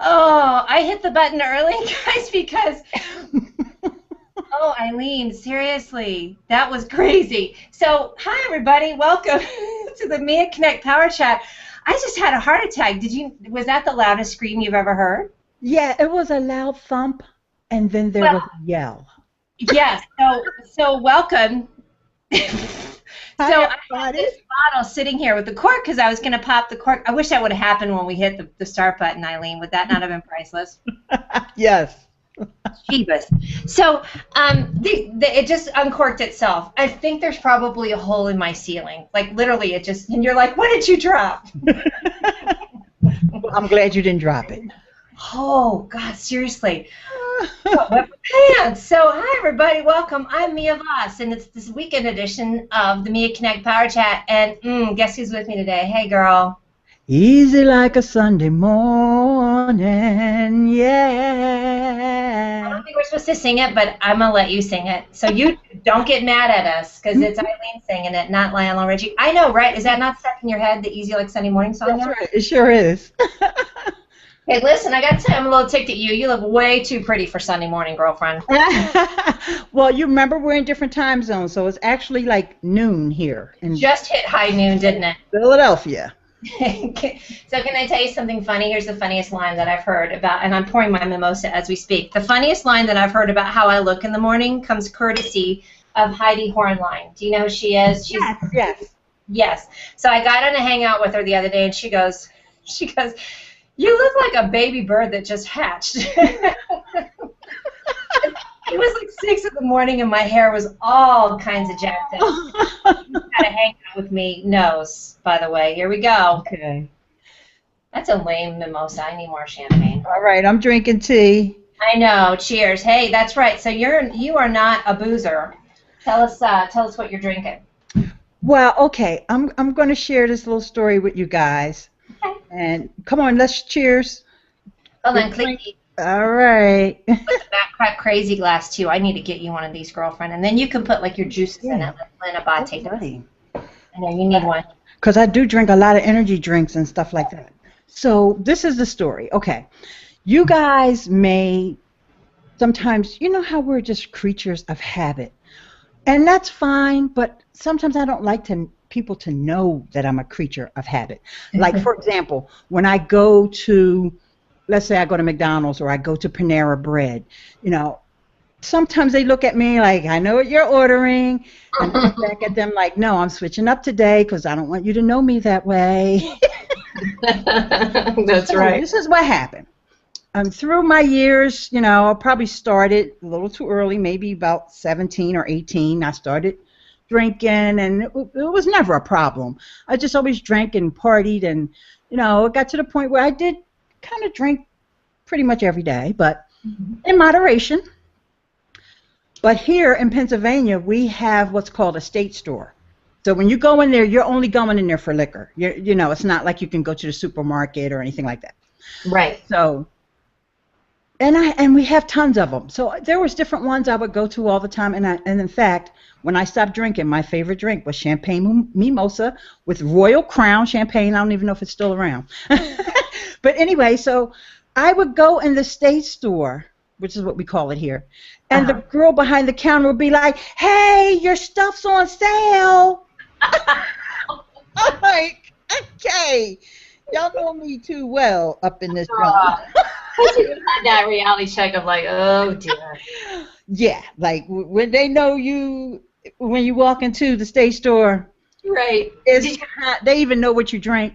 Oh, I hit the button early, guys, because, oh, Ileane, seriously, that was crazy. So, hi, everybody. Welcome to the Mia Connect Power Chat. I just had a heart attack. Was that the loudest scream you've ever heard? Yeah, it was a loud thump, and then there was a yell. Yes, so welcome. So I had this bottle sitting here with the cork because I was going to pop the cork. I wish that would have happened when we hit the start button, Ileane. Would that not have been priceless? Yes. Jeebus. So it just uncorked itself. I think there's probably a hole in my ceiling. Like literally it just, and you're like, what did you drop? Well, I'm glad you didn't drop it. Oh, God, seriously. So, hi, everybody. Welcome. I'm Mia Voss, and it's this weekend edition of the Mia Connect Power Chat. And guess who's with me today? Hey, girl. Easy like a Sunday morning, yeah. I don't think we're supposed to sing it, but I'm going to let you sing it. So you don't get mad at us, because it's Ileane singing it, not Lionel Richie. I know, right? Is that not stuck in your head, the Easy Like Sunday Morning song? That's right. It sure is. Hey, listen, I got to say, I'm a little ticked at you. You look way too pretty for Sunday morning, girlfriend. Well, you remember we're in different time zones, so it's actually like noon here. Just hit high noon, didn't it? Philadelphia. So can I tell you something funny? Here's the funniest line that I've heard about, and I'm pouring my mimosa as we speak. The funniest line that I've heard about how I look in the morning comes courtesy of Adelheid Hornlein. Do you know who she is? Yes. So I got on a hangout with her the other day, and she goes, you look like a baby bird that just hatched. It was like 6 in the morning and my hair was all kinds of jacked up. How to hang out with me knows, by the way. Here we go. Okay. That's a lame mimosa. I need more champagne. All right, I'm drinking tea. I know. Cheers. Hey, that's right. So you are not a boozer. Tell us what you're drinking. Well, okay. I'm going to share this little story with you guys. Okay. And come on, let's cheers. Hold on, Clinkies. All right. Put the back crack crazy glass too. I need to get you one of these, girlfriend, and then you can put like your juices in it, like Lena Bate. Right. I know you need one. Because I do drink a lot of energy drinks and stuff like that. So this is the story. Okay, you guys may sometimes, you know how we're just creatures of habit, and that's fine. But sometimes I don't like people to know that I'm a creature of habit. Like, for example, when I go to, let's say I go to McDonald's or I go to Panera Bread, you know, sometimes they look at me like, I know what you're ordering, and I look back at them like, no, I'm switching up today because I don't want you to know me that way. That's right. This is what happened. Through my years, you know, I probably started a little too early, maybe about 17 or 18. I started drinking, and it was never a problem. I just always drank and partied, and you know, it got to the point where I did kind of drink pretty much every day, but in moderation. But here in Pennsylvania, we have what's called a state store. So when you go in there, you're only going in there for liquor. You know, it's not like you can go to the supermarket or anything like that. Right. So, and we have tons of them. So there was different ones I would go to all the time, and in fact, when I stopped drinking, my favorite drink was champagne mimosa with Royal Crown champagne. I don't even know if it's still around. But anyway, so I would go in the state store, which is what we call it here, and the girl behind the counter would be like, hey, your stuff's on sale. I'm like, okay, y'all know me too well up in this joint. That reality check of like, oh dear. Yeah, like when they know you, when you walk into the state store, right? They even know what you drink.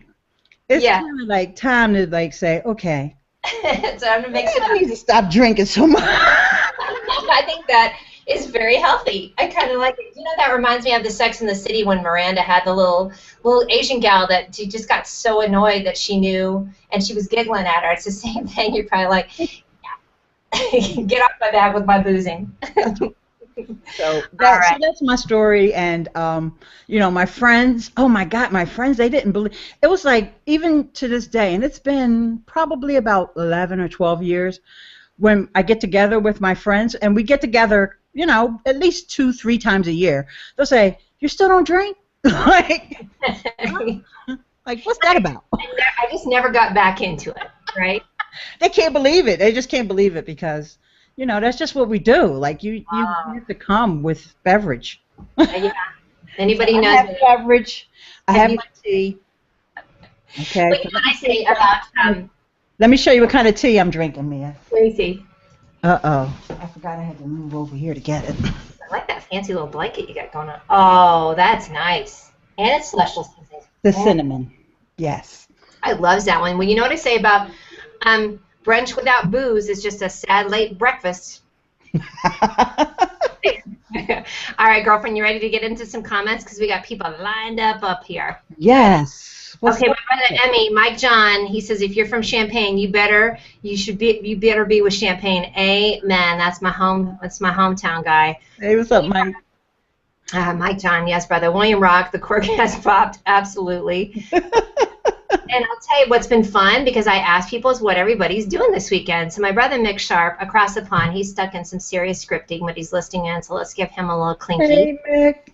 It's kind of like time to like say, okay, it's time to mix it up. I need to stop drinking so much. I think that is very healthy. I kind of like it. You know, that reminds me of the Sex and the City when Miranda had the little Asian gal that she just got so annoyed that she knew, and she was giggling at her. It's the same thing. You're probably like, get off my back with my boozing. So that's my story, and you know, my friends, oh my God, my friends, they didn't believe. It was like, even to this day, and it's been probably about 11 or 12 years, when I get together with my friends, and we get together, you know, at least 2-3 times a year, they'll say, you still don't drink? Like, what's that about? I just never got back into it, right? They can't believe it. They just can't believe it because, that's just what we do. Like, you have to come with beverage. Yeah. Anybody I knows have me. beverage. I have my tea. Okay. What can I say about Let me show you what kind of tea I'm drinking, Mia. let me see. Uh-oh. I forgot I had to move over here to get it. I like that fancy little blanket you got going on. Oh, that's nice. And it's special seasoning. The cinnamon. Yes. I love that one. Well, you know what I say about brunch without booze is just a sad late breakfast. All right, girlfriend, you ready to get into some comments? Because we got people lined up here. Yes. Okay, my brother Emmy, Mike John, he says if you're from Champaign, you better be with Champaign. Amen. That's my hometown guy. Hey, what's up, Mike? Mike John, yes, brother. William Rock, the cork has popped, absolutely. And I'll tell you what's been fun, because I asked people, is what everybody's doing this weekend. So my brother Mick Sharpe, across the pond, he's stuck in some serious scripting, but he's listening in, so let's give him a little clinky. Hey, Mick.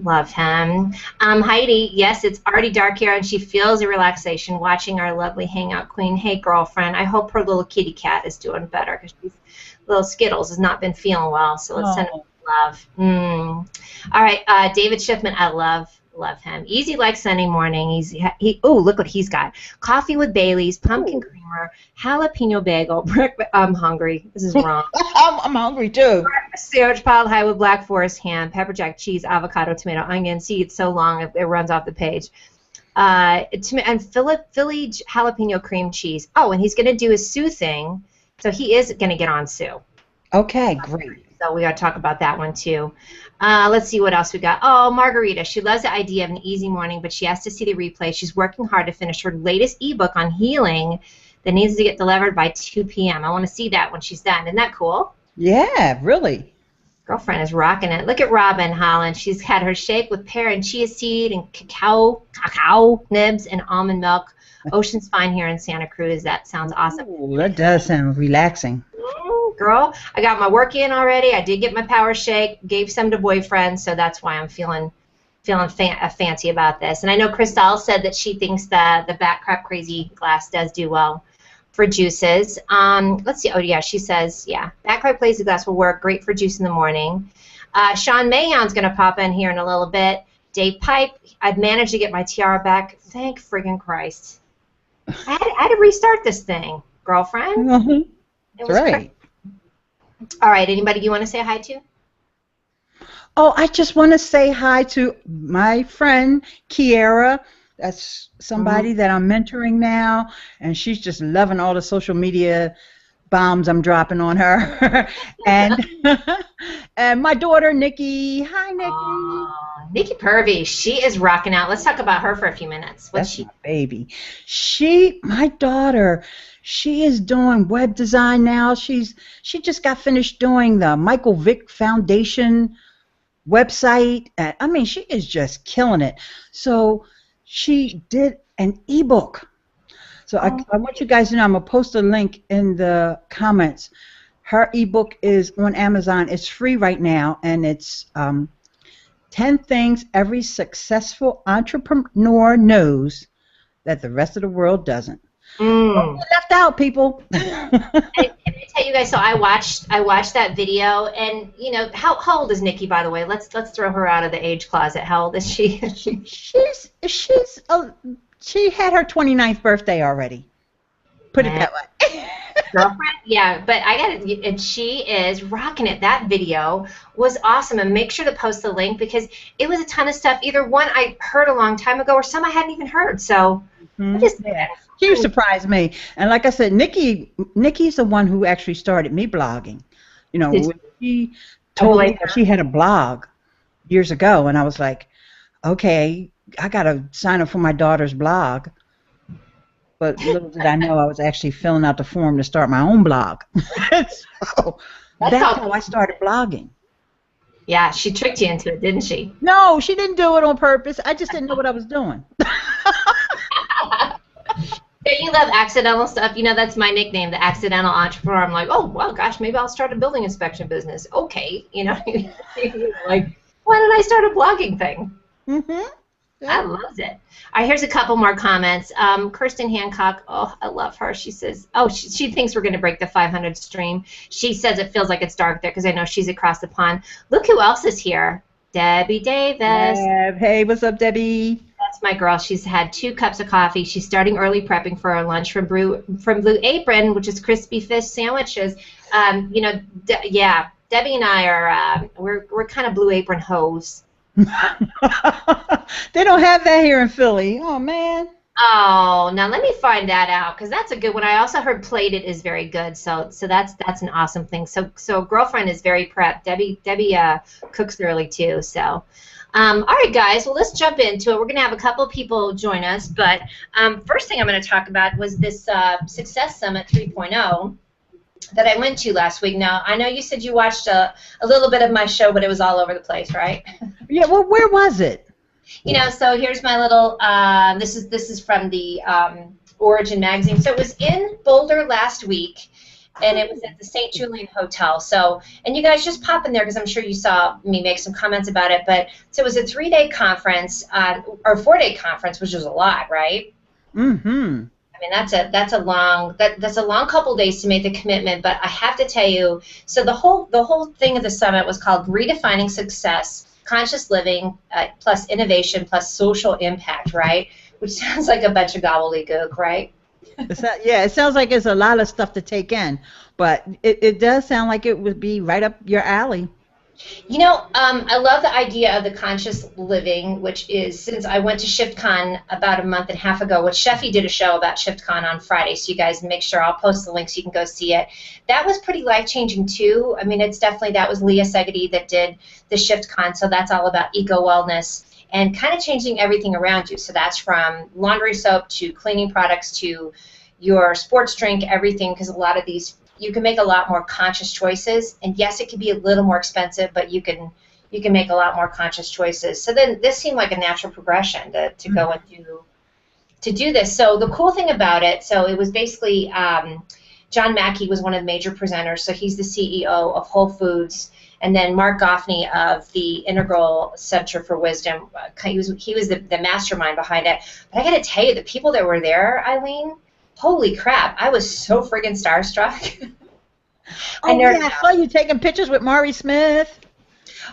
Love him. Heidi, yes, it's already dark here, and she feels a relaxation watching our lovely hangout queen. Hey, girlfriend, I hope her little kitty cat is doing better, because little Skittles has not been feeling well, so let's send her love. All right, David Schiffman, I love him. Easy like Sunday morning. Oh, look what he's got. Coffee with Bailey's, pumpkin creamer, jalapeno bagel. I'm hungry. This is wrong. I'm hungry, too. Sandwich piled high with Black Forest ham, pepper jack cheese, avocado, tomato, onion. See, it's so long it runs off the page. And Philly jalapeno cream cheese. Oh, and he's going to do his Sue thing. So he is going to get on Sue. Okay, great. So we got to talk about that one, too. Let's see what else we got. Oh, Margherita. She loves the idea of an easy morning, but she has to see the replay. She's working hard to finish her latest ebook on healing that needs to get delivered by 2 p.m. I want to see that when she's done. Isn't that cool? Yeah, really. Girlfriend is rocking it. Look at Robin Holland. She's had her shake with pear and chia seed and cacao nibs and almond milk. Ocean's fine here in Santa Cruz. That sounds awesome. Ooh, that does sound relaxing. Girl, I got my work in already. I did get my power shake, gave some to boyfriend, so that's why I'm feeling fancy about this. And I know Christelle said that she thinks that the Back Crap Crazy glass does do well for juices. Let's see. Oh, yeah, she says, yeah, Back Crap Crazy glass will work great for juice in the morning. Sean Mayhound's going to pop in here in a little bit. Dave Pipe, I've managed to get my tiara back. Thank friggin' Christ. I had to restart this thing, girlfriend. Mm-hmm. That's right. Crazy. All right, anybody you want to say hi to? Oh, I just want to say hi to my friend, Chiara. That's somebody that I'm mentoring now, and she's just loving all the social media bombs I'm dropping on her. and my daughter, Nikki. Hi, Nikki. Nikki Purvy, she is rocking out. Let's talk about her for a few minutes. That's my baby. My daughter, she is doing web design now. She just got finished doing the Michael Vick Foundation website. I mean, she is just killing it. So she did an ebook. So I want you guys to know, I'm going to post a link in the comments. Her ebook is on Amazon. It's free right now, and it's 10 things every successful entrepreneur knows that the rest of the world doesn't. Don't get left out, people. Let me tell you guys. So I watched that video, and you know how old is Nikki, by the way? Let's throw her out of the age closet. How old is she? She had her 29th birthday already. Put it that way. Girlfriend, yeah, but I got it, and she is rocking it. That video was awesome, and make sure to post the link because it was a ton of stuff. Either one I heard a long time ago, or some I hadn't even heard. So she surprised me, and like I said, Nikki's the one who actually started me blogging. You know, when she told me that she had a blog years ago, and I was like, okay, I gotta sign up for my daughter's blog. But little did I know I was actually filling out the form to start my own blog. So that's how I started blogging. Yeah, she tricked you into it, didn't she? No, she didn't do it on purpose. I just didn't know what I was doing. You love accidental stuff. You know, that's my nickname, the accidental entrepreneur. I'm like, oh, well, gosh, maybe I'll start a building inspection business. Okay, you know, like, why did I start a blogging thing? Mm-hmm. I love it. All right, here's a couple more comments. Kirsten Hancock, oh, I love her. She says, oh, she thinks we're going to break the 500 stream. She says it feels like it's dark there because I know she's across the pond. Look who else is here. Debi Davis. Hey, what's up, Debbie? That's my girl. She's had 2 cups of coffee. She's starting early prepping for her lunch from Blue Apron, which is crispy fish sandwiches. You know, yeah, Debbie and I are we're kind of Blue Apron hoes. They don't have that here in Philly. Oh man. Oh, now let me find that out because that's a good one. I also heard plated is very good, so that's an awesome thing. So girlfriend is very prepped. Debbie cooks early too. So, all right, guys. Well, let's jump into it. We're gonna have a couple of people join us, but first thing I'm gonna talk about was this Success Summit 3.0 that I went to last week. Now, I know you said you watched a little bit of my show, but it was all over the place, right? Yeah. Well, where was it? You know, so here's my little. This is from the Origin magazine. So it was in Boulder last week, and it was at the St. Julian Hotel. So, and you guys just pop in there because I'm sure you saw me make some comments about it. But so it was a 3-day conference, or 4-day conference, which is a lot, right? Mm-hmm. I mean, that's a long couple days to make the commitment. But I have to tell you, so the whole thing of the summit was called Redefining Success. Conscious living plus innovation plus social impact, right? Which sounds like a bunch of gobbledygook, right? Yeah, it sounds like it's a lot of stuff to take in, but it does sound like it would be right up your alley. You know, I love the idea of the conscious living, which is, since I went to ShiftCon about a month and a half ago, which Sheffy did a show about ShiftCon on Friday, so you guys make sure I'll post the link so you can go see it. That was pretty life-changing, too. I mean, it's definitely, that was Leah Segedie that did the ShiftCon, so that's all about eco-wellness and kind of changing everything around you. So that's from laundry soap to cleaning products to your sports drink, everything, because a lot of these, you can make a lot more conscious choices, and yes, it can be a little more expensive, but you can make a lot more conscious choices. So then this seemed like a natural progression to go and do this. So the cool thing about it, so it was basically John Mackey was one of the major presenters, so he's the CEO of Whole Foods, and then Mark Goffney of the Integral Center for Wisdom, he was the mastermind behind it. But I got to tell you, the people that were there, Ileane, holy crap, I was so friggin' starstruck. Oh, yeah, I saw you taking pictures with Mari Smith.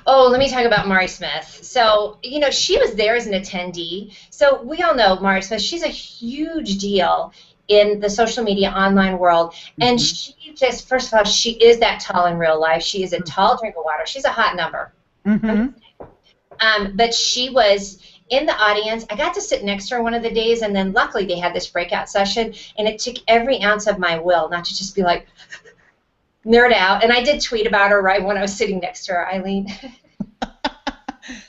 Oh, let me talk about Mari Smith. So, you know, she was there as an attendee. So we all know Mari Smith. She's a huge deal in the social media online world. And she just, first of all, she is that tall in real life. She is a tall drink of water. She's a hot number. But she was in the audience. I got to sit next to her one of the days, and then luckily they had this breakout session, and it took every ounce of my will not to just be like, nerd out. And I did tweet about her right when I was sitting next to her, Ileane.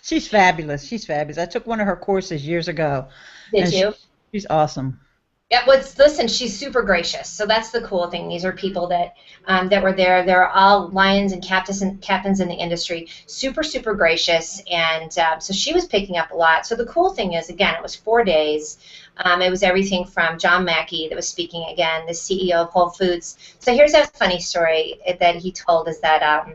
She's fabulous. She's fabulous. I took one of her courses years ago. Did you? She's awesome. Yeah, listen, she's super gracious. So that's the cool thing. These are people that that were there. They're all lions and captains in the industry. Super, super gracious. And so she was picking up a lot. So the cool thing is, again, it was 4 days. It was everything from John Mackey that was speaking again, the CEO of Whole Foods. So here's a funny story that he told, is that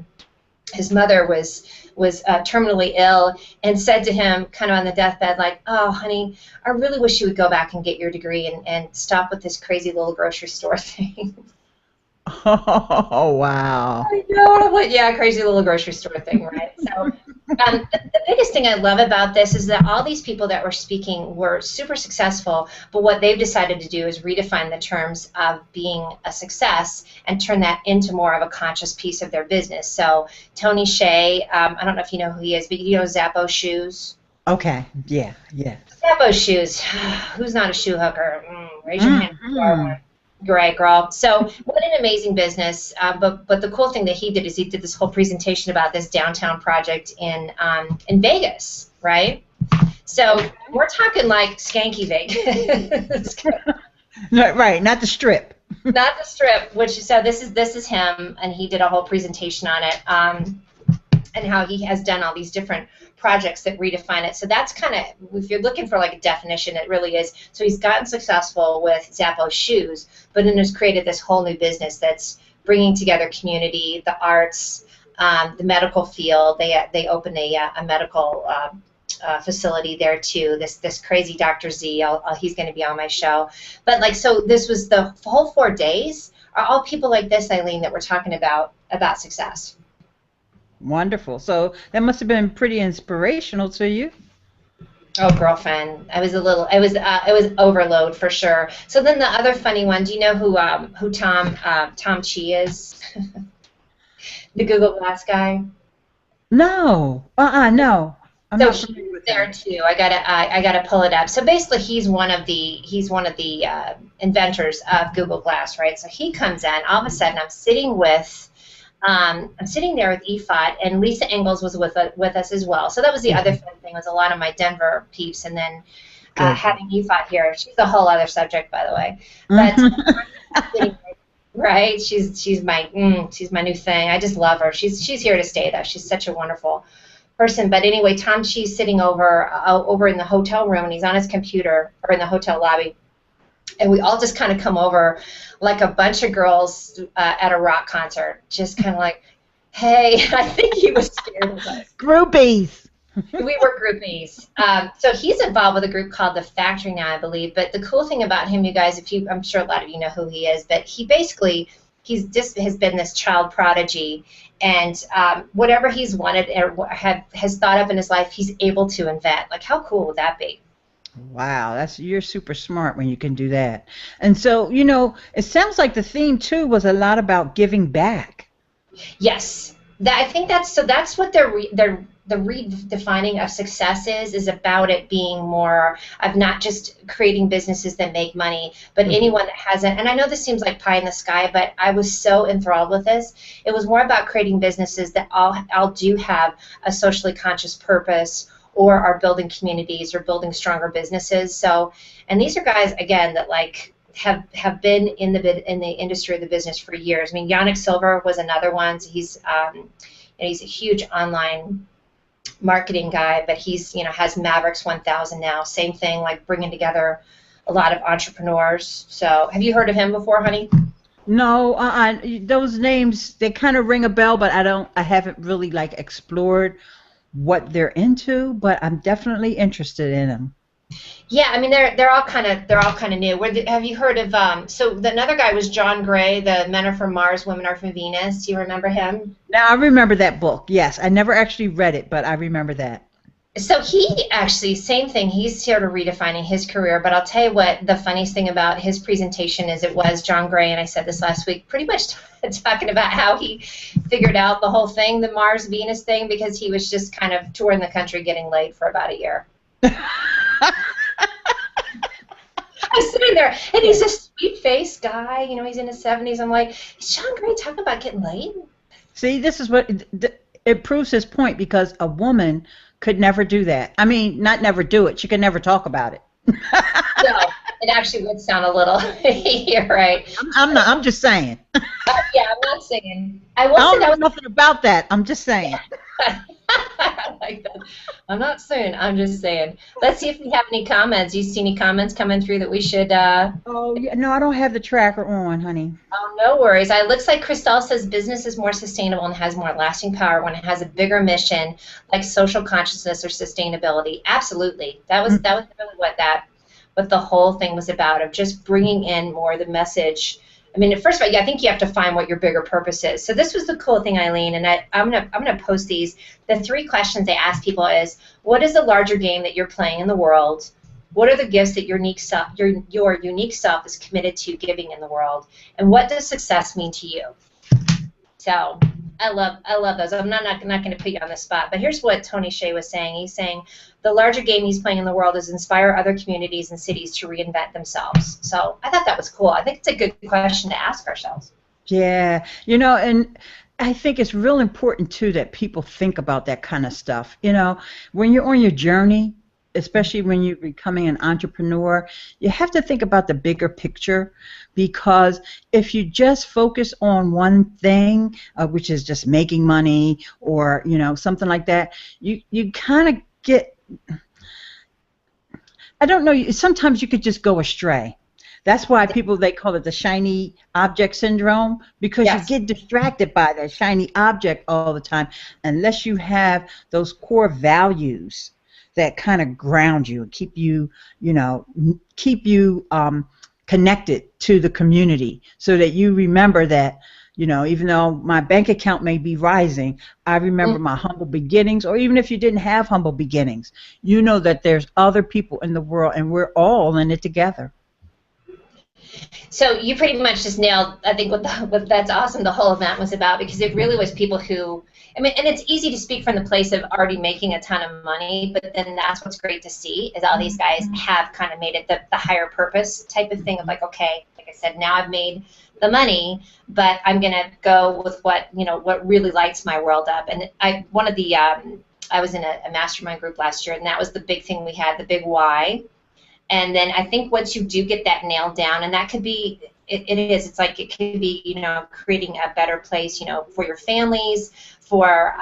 his mother was terminally ill and said to him kind of on the deathbed, like, oh, honey, I really wish you would go back and get your degree and stop with this crazy little grocery store thing. Oh, wow. I know, yeah, crazy little grocery store thing, right? So the biggest thing I love about this is that all these people that were speaking were super successful, but what they've decided to do is redefine the terms of being a success and turn that into more of a conscious piece of their business. So Tony Hsieh, I don't know if you know who he is, but you know Zappos shoes? Okay, yeah. Zappos shoes. Who's not a shoe hooker? Raise your hand. Great, girl. So what an amazing business. But the cool thing that he did is he did this whole presentation about this downtown project in Vegas, right? So we're talking like skanky Vegas. Right, not the Strip. Not the Strip. So this is him, and he did a whole presentation on it, and how he has done all these different projects that redefine it. So that's kind of, if you're looking for like a definition, it really is. So he's gotten successful with Zappos shoes, but then has created this whole new business that's bringing together community, the arts, the medical field. They opened a medical facility there too. This crazy Dr. Z. He's going to be on my show. But like, so this was the whole 4 days are all people like this, Ileane, that we're talking about success. Wonderful. So that must have been pretty inspirational to you. Oh, girlfriend, it was overload for sure. So then the other funny one, do you know who Tom Chi is? The Google Glass guy. No. No. I'm so not he's familiar with there that. too. I gotta pull it up. So basically, he's one of the inventors of Google Glass, right? So he comes in. All of a sudden, I'm sitting there with EFOT, and Lisa Ingalls was with us as well. So that was the other fun thing, was a lot of my Denver peeps, and then having EFOT here. She's a whole other subject, by the way. But right, she's my new thing. I just love her. She's here to stay, though. She's such a wonderful person. But anyway, Tom Chi's sitting over in the hotel room, and he's on his computer, or in the hotel lobby. And we all just kind of come over like a bunch of girls at a rock concert, just kind of like, hey, I think he was scared of us. Groupies. We were groupies. So he's involved with a group called The Factory now, I believe. But the cool thing about him, you guys, I'm sure a lot of you know who he is, but he's just has been this child prodigy. And whatever he's wanted or has thought of in his life, he's able to invent. Like, how cool would that be? Wow, you're super smart when you can do that. And so, it sounds like the theme too was a lot about giving back. Yes, I think that's what the redefining of success is about, it being more of not just creating businesses that make money, but anyone that hasn't. And I know this seems like pie in the sky, but I was so enthralled with this. It was more about creating businesses that all do have a socially conscious purpose, or are building communities or building stronger businesses. So, and these are guys, again, that like have been in the industry of the business for years. I mean, Yannick Silver was another one. So he's a huge online marketing guy, but he's has Mavericks 1000 now. Same thing, like bringing together a lot of entrepreneurs. So, have you heard of him before, honey? No, those names, they kind of ring a bell, but I haven't really like explored what they're into, but I'm definitely interested in them. Yeah, I mean they're all kind of new. Have you heard of so another guy was John Gray, the Men Are from Mars, Women Are from Venus. Do you remember him? Now I remember that book. Yes, I never actually read it, but I remember that. So he actually, same thing, he's sort of redefining his career, but I'll tell you what the funniest thing about his presentation is, it was John Gray, and I said this last week, pretty much talking about how he figured out the whole thing, the Mars-Venus thing, because he was just kind of touring the country getting laid for about a year. I was sitting there, and he's a sweet-faced guy, he's in his 70s. I'm like, is John Gray talking about getting laid? See, this is what, it proves his point, because a woman could never do that. I mean, not never do it. She could never talk about it. No, it actually would sound a little. You're right. I'm just saying. Yeah, I'm not saying. I don't know nothing about that. I'm just saying. I like that. I'm not saying. I'm just saying. Let's see if we have any comments. You see any comments coming through that we should? Oh yeah, no, I don't have the tracker on, honey. Oh, no worries. It looks like Christelle says business is more sustainable and has more lasting power when it has a bigger mission, like social consciousness or sustainability. Absolutely. That was really what the whole thing was about, of just bringing in more the message. I mean, first of all, I think you have to find what your bigger purpose is. So this was the cool thing, Ileane, and I'm gonna post these. The 3 questions they ask people is, what is the larger game that you're playing in the world? What are the gifts that your unique self is committed to giving in the world? And what does success mean to you? So I love those. I'm not going to put you on the spot, but here's what Tony Hsieh was saying. He's saying the larger game he's playing in the world is inspire other communities and cities to reinvent themselves. So I thought that was cool. I think it's a good question to ask ourselves. Yeah, and I think it's real important too that people think about that kind of stuff. When you're on your journey, especially when you're becoming an entrepreneur, you have to think about the bigger picture, because if you just focus on one thing, which is just making money or something like that, you kind of get, I don't know, sometimes you could just go astray. That's why they call it the shiny object syndrome, because Yes. You get distracted by that shiny object all the time unless you have those core values that kind of ground you and keep you, connected to the community, so that you remember that, even though my bank account may be rising, I remember my humble beginnings. Or even if you didn't have humble beginnings, you know that there's other people in the world, and we're all in it together. So you pretty much just nailed, I think, what that's awesome the whole event was about, because it really was people who, and it's easy to speak from the place of already making a ton of money, but then that's what's great to see is all these guys have kind of made it the higher purpose type of thing of like, okay, like I said, now I've made the money, but I'm going to go with what really lights my world up. And I was in a mastermind group last year, and that was the big thing we had, the big why. And then I think once you do get that nailed down, and that could be, it's like it could be, creating a better place, for your families, for,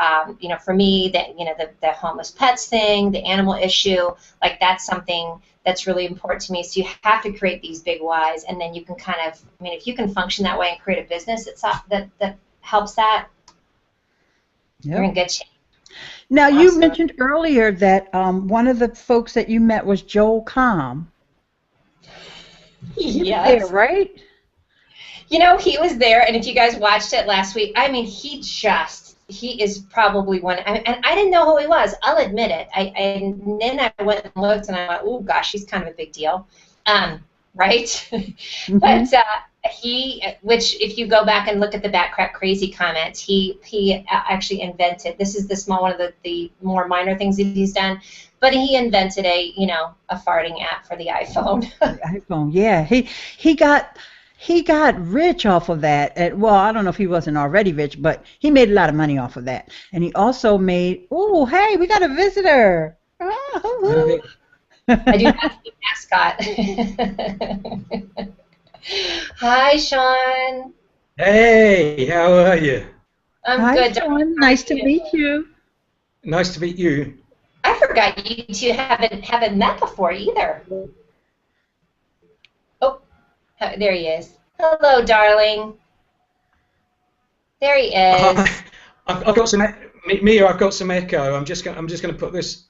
for me, that, the homeless pets thing, the animal issue, like that's something that's really important to me. So you have to create these big whys, and then you can kind of, if you can function that way and create a business that helps that, you're in good shape. Now, you mentioned earlier that one of the folks that you met was Joel Comm. Yes. There, right? He was there, and if you guys watched it last week, he is probably one, and I didn't know who he was, I'll admit it. And then I went and looked, and I went, oh, gosh, he's kind of a big deal. Right? Mm-hmm. But which if you go back and look at the Bat Crap Crazy comments, he actually invented, this is the small one of the more minor things that he's done, but he invented a farting app for the iPhone. The iPhone, yeah. He got rich off of that. Well, I don't know if he wasn't already rich, but he made a lot of money off of that. And he also made, oh, hey, we got a visitor. I do have to be mascot. Hi, Sean. Hey, how are you? I'm good. Sean. Nice to meet you. Nice to meet you. I forgot you two haven't met before either. Oh, there he is. Hello, darling. There he is. I've got some Mia. I've got some echo. I'm just gonna put this.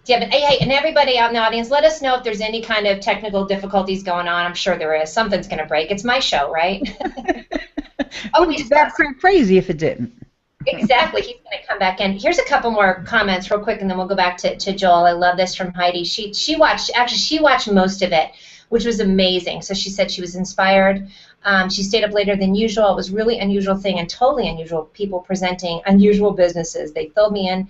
Yeah, but hey, and everybody out in the audience, let us know if there's any kind of technical difficulties going on. I'm sure there is. Something's going to break. It's my show, right? He's that crazy if it didn't. Exactly. He's going to come back in. Here's a couple more comments real quick, and then we'll go back to Joel. I love this from Heidi. She watched most of it, which was amazing. So she said she was inspired. She stayed up later than usual. It was really unusual thing and totally unusual. People presenting unusual businesses. They filled me in.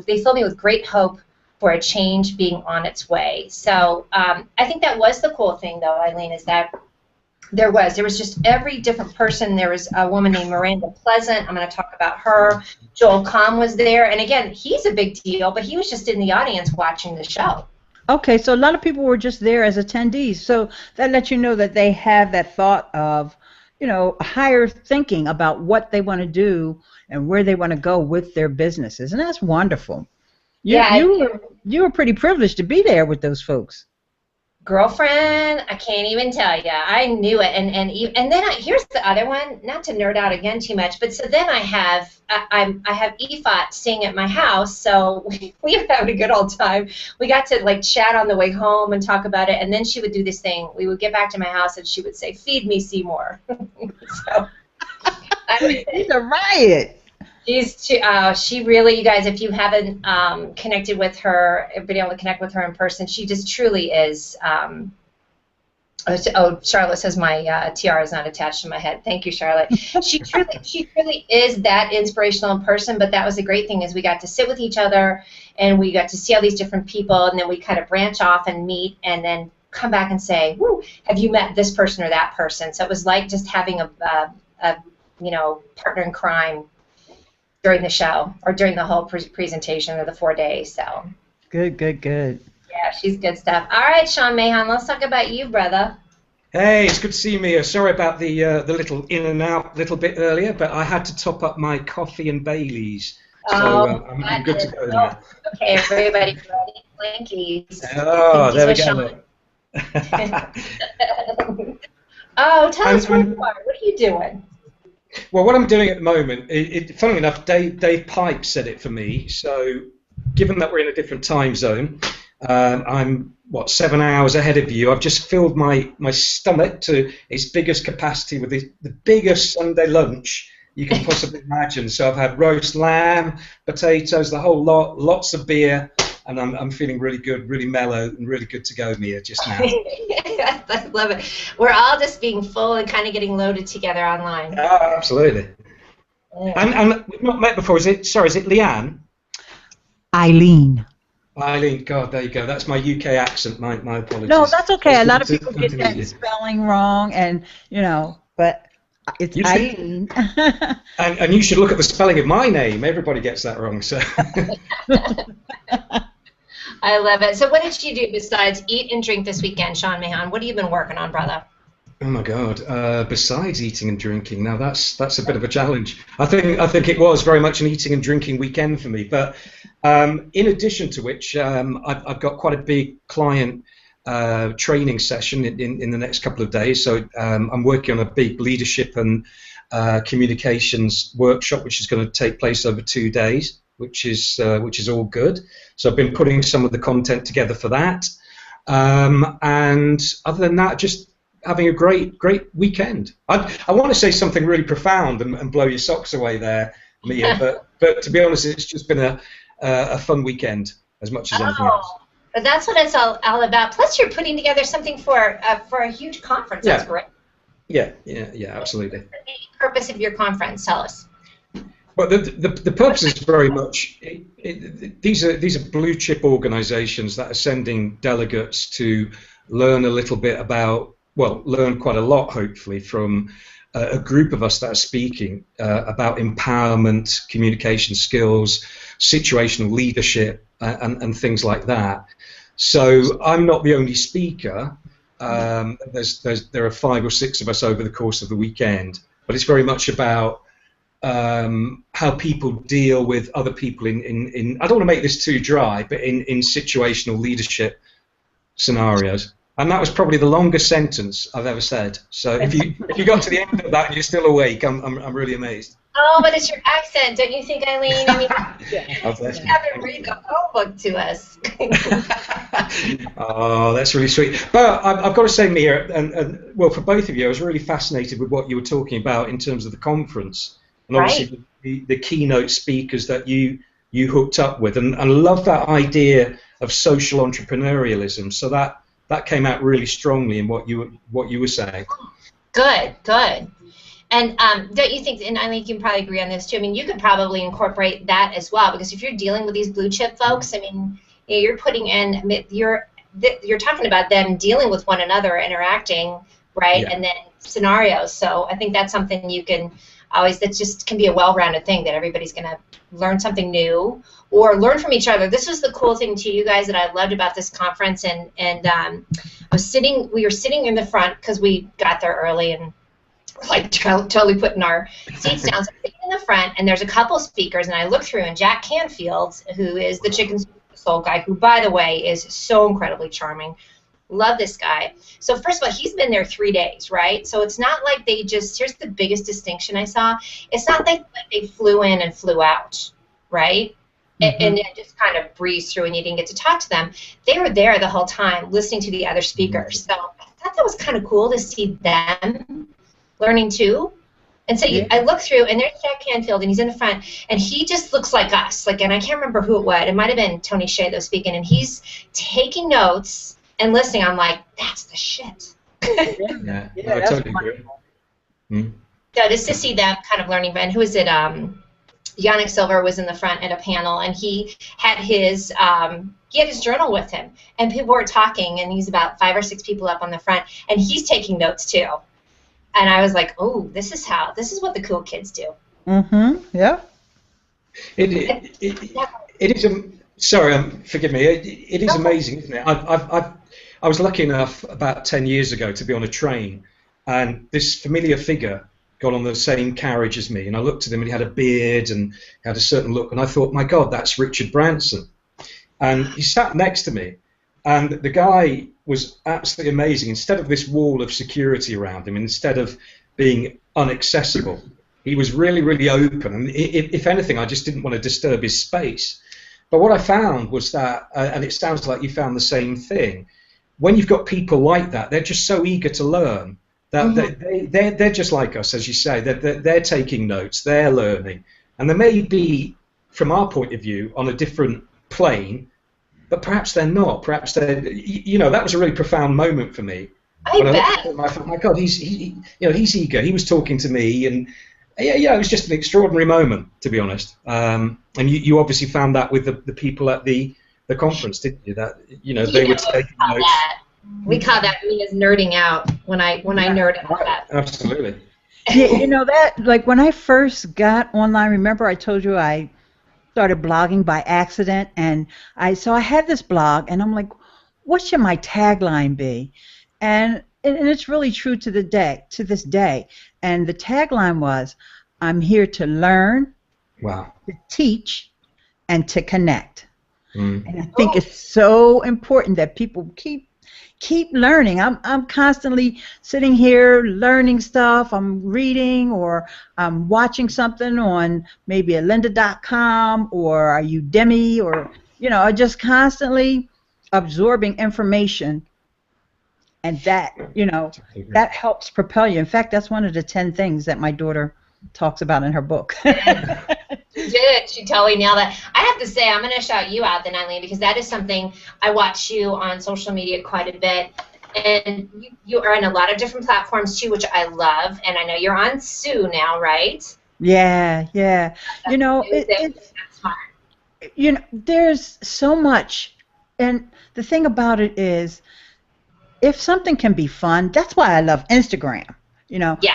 They filled me with great hope for a change being on its way. So I think that was the cool thing, though, Ileane, is that there was just every different person. There was a woman named Miranda Pleasant. I'm going to talk about her. Joel Comm was there. And, again, he's a big deal, but he was just in the audience watching the show. Okay, so a lot of people were just there as attendees. So that lets you know that they have that thought of, higher thinking about what they want to do and where they want to go with their businesses. And that's wonderful. You were pretty privileged to be there with those folks. Girlfriend, I can't even tell you. I knew it, and then here's the other one. Not to nerd out again too much, but so then I have EFOT staying at my house, so we were having a good old time. We got to chat on the way home and talk about it, and then she would do this thing. We would get back to my house, and she would say, "Feed me, Seymour." So it's a riot. She really, you guys, if you haven't connected with her, been able to connect with her in person, she just truly is. Charlotte says my tiara is not attached to my head. Thank you, Charlotte. She truly is that inspirational in person. But that was the great thing is we got to sit with each other and we got to see all these different people, and then we kind of branch off and meet, and then come back and say, "Woo, have you met this person or that person?" So it was like just having a partner in crime during the show or during the whole presentation of the 4 days. So good. Yeah, she's good stuff. All right, Sean Mahon, let's talk about you, brother. Hey, it's good to see you, Mia. Sorry about the little in and out little bit earlier, but I had to top up my coffee and Baileys. So I'm good to go now. Okay, everybody ready? Clinkies. Oh, there we go. Oh, tell us where you are. What are you doing? Well, what I'm doing at the moment, funnily enough, Dave Pipe said it for me. So given that we're in a different time zone, I'm, 7 hours ahead of you. I've just filled my stomach to its biggest capacity with the biggest Sunday lunch you can possibly imagine. So I've had roast lamb, potatoes, the whole lot, lots of beer, and I'm feeling really good, really mellow, and really good to go, Mia, just now. I love it. We're all just being full and kind of getting loaded together online. Oh, absolutely. And we've not met before. Is it Leanne? Ileane. Ileane, God, there you go. That's my UK accent. My apologies. No, that's okay. A lot of people get that spelling wrong, and but it's Ileane. and you should look at the spelling of my name. Everybody gets that wrong. So. I love it. So, what did you do besides eat and drink this weekend, Sean Mahon? What have you been working on, brother? Oh my God! Besides eating and drinking, now that's a bit of a challenge. I think it was very much an eating and drinking weekend for me. But in addition to which, I've got quite a big client training session in the next couple of days. So I'm working on a big leadership and communications workshop, which is going to take place over 2 days, which is all good. So I've been putting some of the content together for that. And other than that, just having a great weekend. I want to say something really profound and blow your socks away there, Mia, but to be honest, it's just been a fun weekend as much as anything else. But that's what it's all about. Plus, you're putting together something for a huge conference. That's great. Yeah, absolutely. What's the purpose of your conference? Tell us. Well, the purpose is very much these are blue chip organisations that are sending delegates to learn a little bit about. Well, learn quite a lot, hopefully, from a group of us that are speaking about empowerment, communication skills, situational leadership, and things like that. So I'm not the only speaker. There are 5 or 6 of us over the course of the weekend, but it's very much about how people deal with other people in I don't want to make this too dry, but in situational leadership scenarios. And that was probably the longest sentence I've ever said. So if you got to the end of that and you're still awake, I'm really amazed. Oh, but it's your accent, don't you think, Ileane? I mean, have them read the whole book to us. Oh, that's really sweet. But I've got to say, Mia, and well, for both of you, I was really fascinated with what you were talking about in terms of the conference, and obviously the keynote speakers that you hooked up with, and I love that idea of social entrepreneurialism. So that came out really strongly in what you were saying. Good. And don't you think, and I think you can probably agree on this too, I mean, you could probably incorporate that as well, because if you're dealing with these blue chip folks, I mean, you're putting in, you're talking about them dealing with one another, interacting, right, and then scenarios. So I think that's something you can always, that just can be a well-rounded thing, that everybody's going to learn something new or learn from each other. This was the cool thing to you guys that I loved about this conference, and we were sitting in the front because we got there early and like totally putting our seats down. So sitting in the front, and there's a couple speakers, and I look through, and Jack Canfield, who is the Chicken Soul guy, who, by the way, is so incredibly charming. Love this guy. So first of all, he's been there 3 days, right? So it's not like they just, here's the biggest distinction I saw. It's not like they flew in and flew out, right? And then just kind of breezed through and you didn't get to talk to them. They were there the whole time listening to the other speakers. So I thought that was kind of cool to see them learning too. And so I look through, and there's Jack Canfield, and he's in the front, and he just looks like us. Like, and I can't remember who it was. It might have been Tony Hsieh, though, speaking, and he's taking notes and listening. I'm like, that's the shit. I totally agree. So just to see them kind of learning, and who is it? Yannick Silver was in the front at a panel, and he had his journal with him, and people were talking, and he's about 5 or 6 people up on the front, and he's taking notes too. And I was like, oh, this is what the cool kids do. Yeah. It is. Sorry, forgive me. It is amazing, isn't it? I was lucky enough about 10 years ago to be on a train, and this familiar figure got on the same carriage as me, and I looked at him, and he had a beard and had a certain look, and I thought, my God, that's Richard Branson. And he sat next to me, and the guy was absolutely amazing. Instead of this wall of security around him, instead of being inaccessible, he was really, really open, and if anything, I just didn't want to disturb his space. But what I found was that, and it sounds like you found the same thing, when you've got people like that, they're just so eager to learn that they're just like us, as you say. They're taking notes, they're learning, and they may be, from our point of view, on a different plane, but perhaps they're not. Perhaps they're, that was a really profound moment for me. I bet. I thought, my God, he's eager. He was talking to me, and it was just an extraordinary moment, to be honest. And you obviously found that with the people at the conference, didn't you? That they were taking notes. We call that Mina's nerding out when I nerd out that. Absolutely. Yeah, that, like, when I first got online, remember I told you I started blogging by accident, and I had this blog, and I'm like, what should my tagline be? And it's really true to this day. And the tagline was, I'm here to learn, wow, to teach, and to connect. And I think it's so important that people keep learning. I'm constantly sitting here learning stuff. I'm reading, or I'm watching something on maybe a lynda.com or a Udemy, or just constantly absorbing information. And that, that helps propel you. In fact, that's one of the 10 things that my daughter talks about in her book. She did. She totally nailed it. I have to say, I'm going to shout you out then, Ileane, because that is something I watch you on social media quite a bit. And you are on a lot of different platforms, too, which I love. And I know you're on Sue now, right? Yeah. That's smart. There's so much. And the thing about it is, if something can be fun, that's why I love Instagram.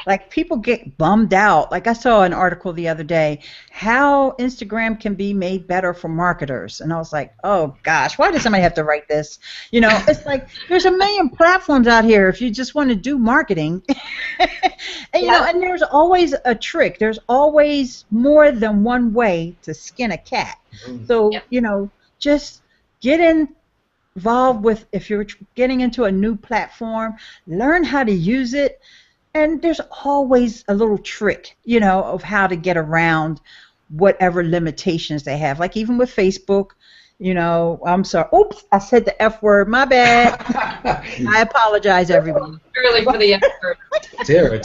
Like, people get bummed out. Like, I saw an article the other day, how Instagram can be made better for marketers. And I was like, oh, gosh, why does somebody have to write this? It's like, there's a million platforms out here if you just want to do marketing. And, and there's always a trick. There's always more than one way to skin a cat. So, just get involved with, if you're getting into a new platform, learn how to use it, and there's always a little trick, of how to get around whatever limitations they have. Like, even with Facebook, I'm sorry, oops, I said the F word, my bad. I apologize, everyone. Early for the F word. Dear, I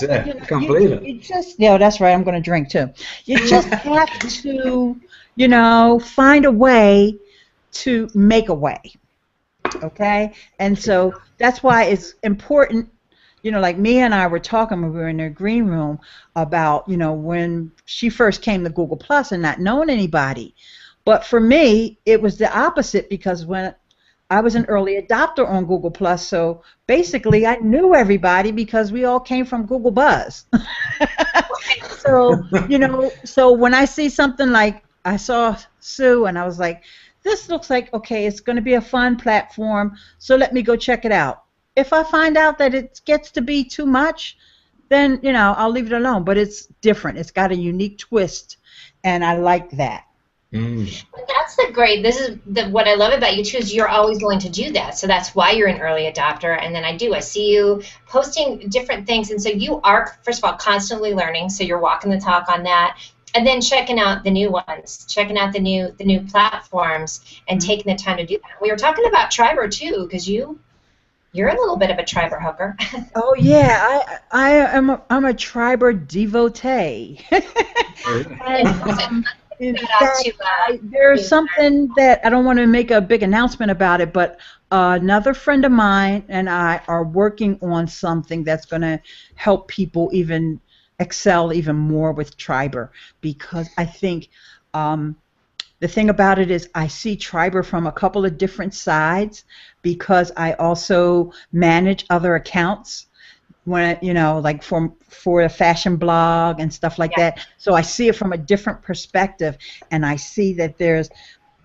can't believe it. You just, that's right, I'm going to drink too. You just have to, find a way to make a way. Okay, and so that's why it's important. Like Mia and I were talking when we were in the green room about, when she first came to Google Plus and not knowing anybody. But for me, it was the opposite, because when I was an early adopter on Google Plus, so basically I knew everybody because we all came from Google Buzz. So, so when I see something like, I saw Sue and I was like, this looks like, okay, it's going to be a fun platform, so let me go check it out. If I find out that it gets to be too much, then, I'll leave it alone. But it's different. It's got a unique twist, and I like that. That's this is what I love about you, too, is you're always willing to do that. So that's why you're an early adopter. And then I see you posting different things. And so you are, first of all, constantly learning. So you're walking the talk on that. And then checking out the new ones, checking out the new platforms, and taking the time to do that. We were talking about Triberr, too, because you're a little bit of a Triberr hooker. Oh yeah, I'm a Triberr devotee. There's something that I don't want to make a big announcement about it, but another friend of mine and I are working on something that's going to help people even excel even more with Triberr, because I think the thing about it is I see Triberr from a couple of different sides, because I also manage other accounts when like for a fashion blog and stuff like that. So I see it from a different perspective, and I see that there's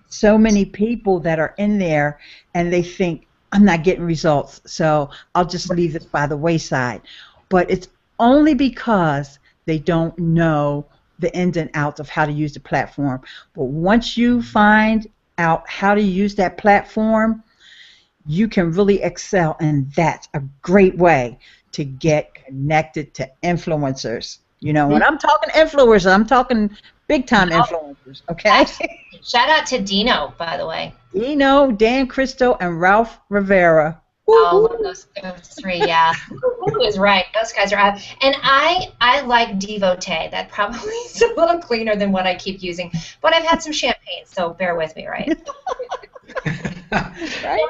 so many people that are in there and they think, I'm not getting results, so I'll just leave this by the wayside. But it's only because they don't know the ins and outs of how to use the platform. But once you find out how to use that platform, you can really excel, and that's a great way to get connected to influencers. You know, when I'm talking influencers, I'm talking big-time influencers, okay? Shout out to Dino, by the way. Dino, Dan Cristo, and Ralph Rivera. Oh, love those three, yeah. Who is right? Those guys are out. And I like Devotee. That probably is a little cleaner than what I keep using. But I've had some champagne, so bear with me, right? Right?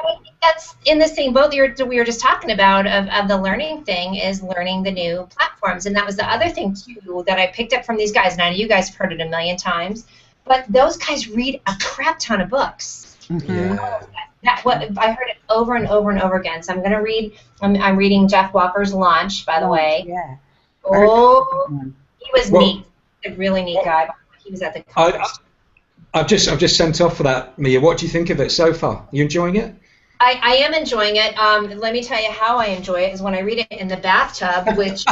That's in the same boat we were just talking about of the learning thing is learning the new platforms. And that was the other thing, too, that I picked up from these guys. And I know you guys have heard it a million times. But those guys read a crap ton of books. Mm-hmm. I heard it over and over and over again. So I'm going to read. I'm reading Jeff Walker's Launch, by the way. Yeah. Oh, he was neat. A really neat guy. He was at the conference. I've just sent off for that, Mia. What do you think of it so far? You enjoying it? I am enjoying it. Let me tell you how I enjoy it is when I read it in the bathtub, which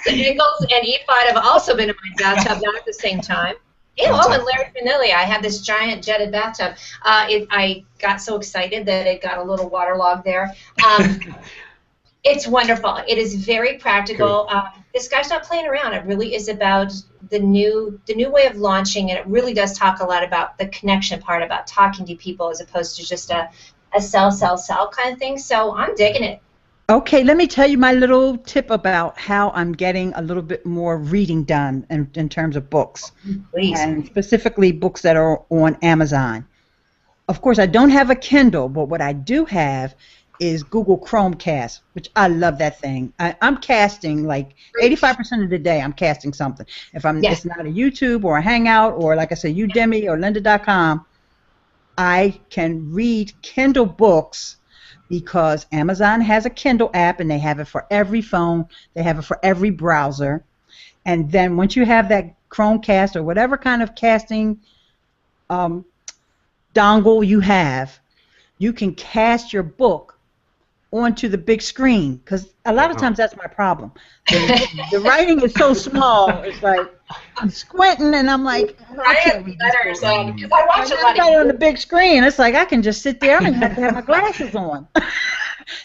Ingalls and E5 have also been in my bathtub, not at the same time. Ew, and Larry Finelli, I have this giant jetted bathtub. I got so excited that it got a little waterlogged there. It's wonderful. It is very practical. Cool. This guy's not playing around. It really is about the new way of launching, and it really does talk a lot about the connection part, about talking to people as opposed to just a sell kind of thing. So I'm digging it. Okay, let me tell you my little tip about how I'm getting a little bit more reading done in terms of books. Please. And specifically books that are on Amazon. Of course, I don't have a Kindle, but what I do have is Google Chromecast, which I love that thing. I'm casting like 85% of the day. I'm casting something. If it's not a YouTube or a Hangout or like I said, Udemy or Lynda.com, I can read Kindle books because Amazon has a Kindle app and they have it for every phone. They have it for every browser. And then once you have that Chromecast or whatever kind of casting dongle you have, you can cast your book onto the big screen, because a lot of times that's my problem. The writing is so small. It's like I'm squinting and I'm like, I can't read this book. Because I watch a lot of on the big screen. It's like I can just sit there. I don't even have to have my glasses on,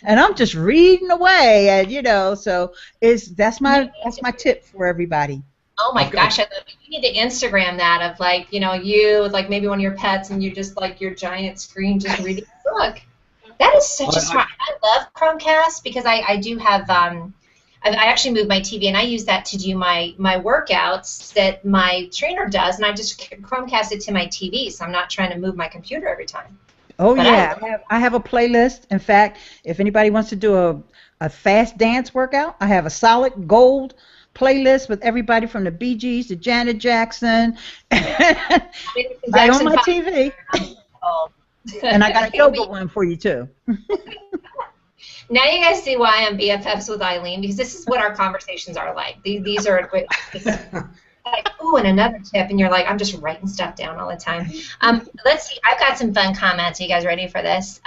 and I'm just reading away. And so that's my tip for everybody. Oh my gosh, I love it. You need to Instagram that of like, you with like maybe one of your pets and you just like your giant screen just reading a book. That is such a smart. I love Chromecast because I do have. I actually moved my TV and I use that to do my workouts that my trainer does, and I just Chromecast it to my TV, so I'm not trying to move my computer every time. Oh yeah, I have a playlist. In fact, if anybody wants to do a fast dance workout, I have a solid gold playlist with everybody from the Bee Gees to Janet Jackson. Right on my TV. And I got a yoga one for you, too. Now you guys see why I'm BFFs with Ileane, because this is what our conversations are like. These are like, ooh, and another tip, and you're like, I'm just writing stuff down all the time. Let's see. I've got some fun comments. Are you guys ready for this?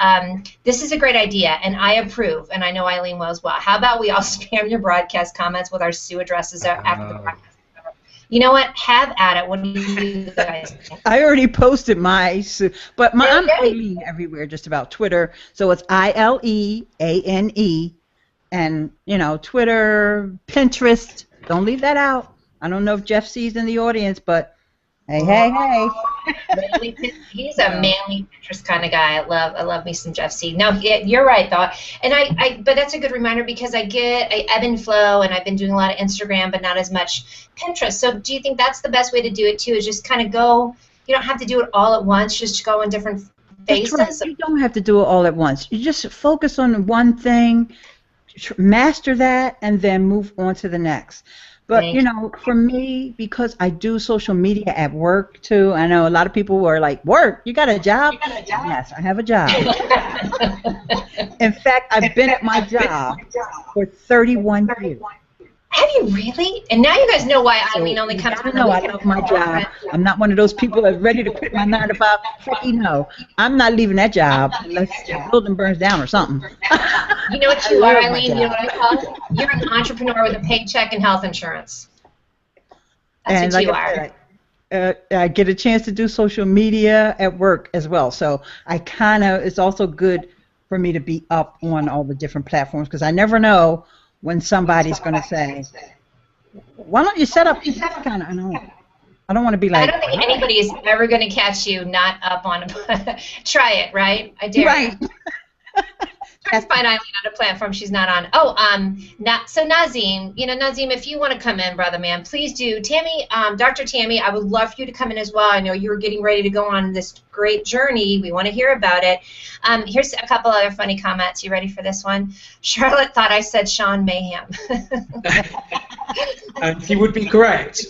This is a great idea, and I approve, and I know Ileane will as well. How about we all spam your broadcast comments with our Sue addresses after the broadcast? You know what? Have at it. What do you guys think? I already posted my, but I'm Ileane everywhere, just about Twitter. So it's ILEANE, and Twitter, Pinterest. Don't leave that out. I don't know if Jeff C's in the audience, but hey. He's a manly Pinterest kind of guy. I love me some Jeff C. No, you're right though, and but that's a good reminder because I ebb and flow, and I've been doing a lot of Instagram, but not as much Pinterest. So do you think that's the best way to do it too? Is just kind of go. You don't have to do it all at once. Just go in different phases. That's right. You don't have to do it all at once. You just focus on one thing, master that, and then move on to the next. But, for me, because I do social media at work, too, I know a lot of people are like, work? You got a job? Yes, I have a job. In fact, I've been at my job for 31 years. Have you really? And now you guys know why Ileane only comes to I love my job. I'm not one of those people that's ready to quit my 9 to 5. No, I'm not leaving that job unless the building burns down or something. You know what you are, Ileane? You know what I call it? You're an entrepreneur with a paycheck and health insurance. That's what you are. I get a chance to do social media at work as well. So it's also good for me to be up on all the different platforms because I never know when somebody's going to say, Why don't you set up kind of? I don't want to be like. I don't think anybody is ever going to catch you not up on a. Try it, right? I dare. Right. You. Try to find Ileane on a platform she's not on. Oh, so Nazim, Nazim, if you want to come in, brother man, please do. Tammy, Dr. Tammy, I would love for you to come in as well. I know you were getting ready to go on this great journey. We want to hear about it. Here's a couple other funny comments. You ready for this one? Charlotte thought I said Sean Mayhem. And he would be correct.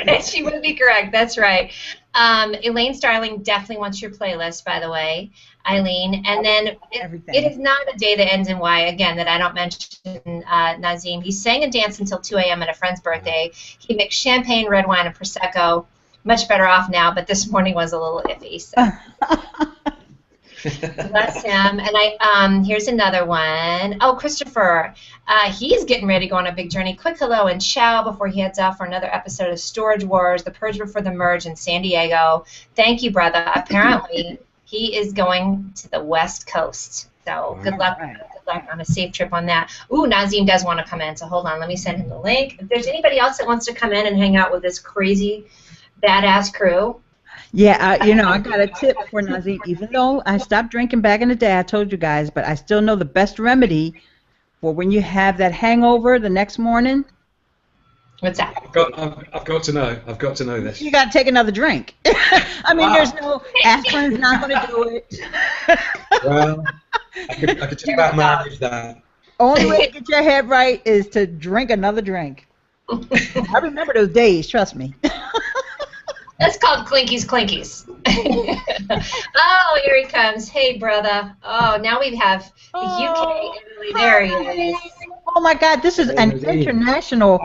And she would be correct. That's right. Elaine Starling definitely wants your playlist, by the way, Ileane. And then it is not a day that ends in Y, again, that I don't mention Nazim. He sang and danced until 2 a.m. at a friend's birthday. He mixed champagne, red wine, and Prosecco. Much better off now, but this morning was a little iffy. So. Bless him. And here's another one. Oh, Christopher. He's getting ready to go on a big journey. Quick hello and ciao before he heads out for another episode of Storage Wars, the Purge Before the Merge in San Diego. Thank you, brother. Apparently, he is going to the West Coast. So good luck. Right. Good luck on a safe trip on that. Ooh, Nazim does want to come in, so hold on. Let me send him the link. If there's anybody else that wants to come in and hang out with this crazy, badass crew, yeah, I got a tip for Nazim. Even though I stopped drinking back in the day, I told you guys, but I still know the best remedy for when you have that hangover the next morning. What's that? I've got to know. I've got to know this. You got to take another drink. I mean, there's no aspirin's not going to do it. Well, I could just about manage that. Only way to get your head right is to drink another drink. I remember those days. Trust me. That's called Clinkies. Oh, here he comes. Hey, brother. Oh, now we have the UK, Italy. There he is. Oh, my God. This is an international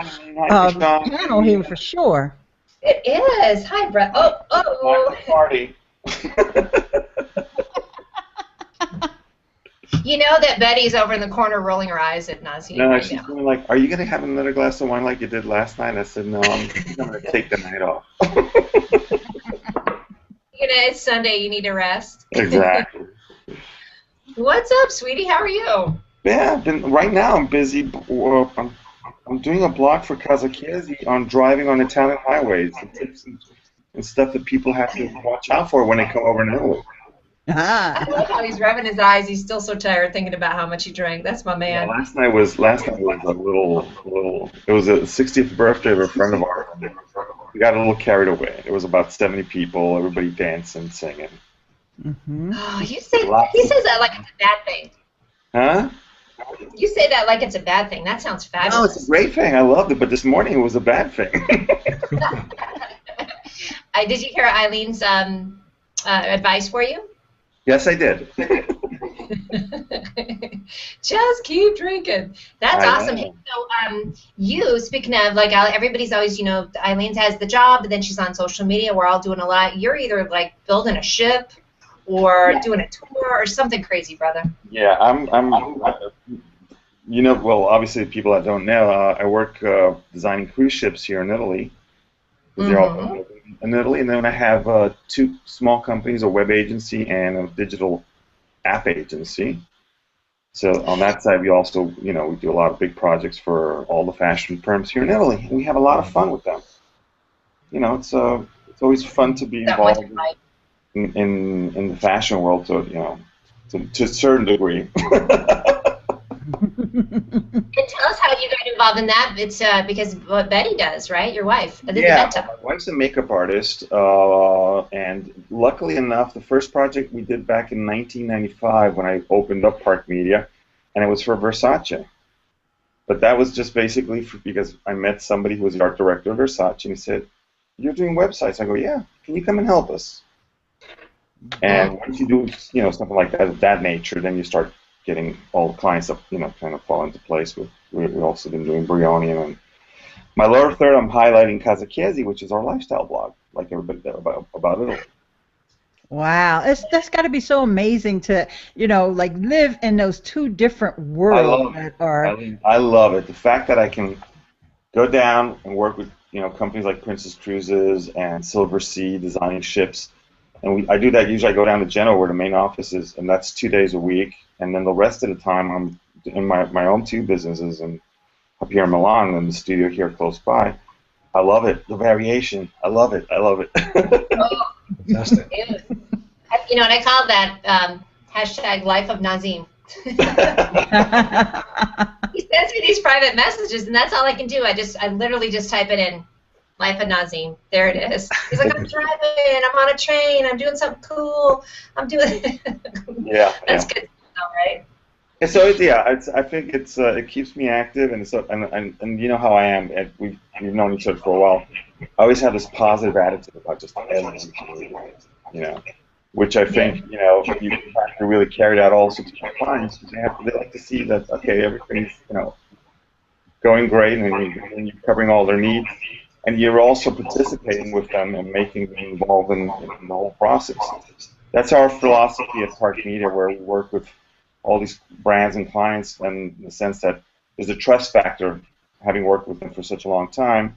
panel here for sure. It is. Hi, brother. Oh. Party. You know that Betty's over in the corner rolling her eyes at Nazim. No, she's going like, are you going to have another glass of wine like you did last night? I said, no, I'm going to take the night off. It's Sunday. You need to rest. Exactly. What's up, sweetie? How are you? Yeah, right now I'm busy. I'm doing a blog for Chromecast on driving on Italian highways and tips and stuff that people have to watch out for when they come over in Italy. I love how he's rubbing his eyes. He's still so tired thinking about how much he drank. That's my man. Yeah, last night was a little. It was the 60th birthday of a friend of ours. We got a little carried away. It was about 70 people, everybody dancing, singing. Mm-hmm. Oh, he says that like it's a bad thing. Huh? You say that like it's a bad thing. That sounds fabulous. No, it's a great thing. I loved it, but this morning it was a bad thing. Did you hear Eileen's advice for you? Yes, I did. Just keep drinking. That's awesome. Hey, so, you, speaking of, like, everybody's always, Eileen has the job, but then she's on social media. We're all doing a lot. You're either, like, building a ship or doing a tour or something crazy, brother. Yeah, well, obviously, people that don't know, I work designing cruise ships here in Italy. They're all in Italy, and then I have 2 small companies, a web agency and a digital app agency. So on that side, we also, we do a lot of big projects for all the fashion firms here in Italy, and we have a lot of fun with them. It's always fun to be involved in the fashion world, to a certain degree. And tell us how you got involved in that. It's because what Betty does, right? Your wife. Yeah, my wife's a makeup artist, and luckily enough, the first project we did back in 1995 when I opened up Park Media, and it was for Versace. But that was just basically because I met somebody who was the art director of Versace, and he said, "You're doing websites." I go, "Yeah. Can you come and help us?" And once you do, something like that of that nature, then you start getting all the clients up, kind of fall into place. We've also been doing Brioni, and my lower third, I'm highlighting Chromecast, which is our lifestyle blog, like everybody does about Italy. Wow, that's got to be so amazing to, like live in those 2 different worlds that are. I love it. The fact that I can go down and work with, companies like Princess Cruises and Silver Sea designing ships, and I do that. Usually, I go down to Genoa where the main office is, and that's 2 days a week. And then the rest of the time, I'm in my own 2 businesses, and up here in Milan in the studio here close by. I love it. The variation. I love it. I love it. Oh, Fantastic. you know, and I call that hashtag Life of Nazim. He sends me these private messages, and that's all I can do. I literally just type it in, Life of Nazim. There it is. He's like, I'm driving, I'm on a train, I'm doing something cool, I'm doing. Yeah. That's good, right? And so I think it keeps me active, and so and you know how I am. And we've known each other for a while. I always have this positive attitude about just everything, you know, which I think you know you have to really carry that also to your clients. They like to see that everything's going great, and you're covering all their needs, and you're also participating with them and making them involved in the whole process. That's our philosophy at Park Media, where we work with all these brands and clients, and in the sense that there's a trust factor, having worked with them for such a long time,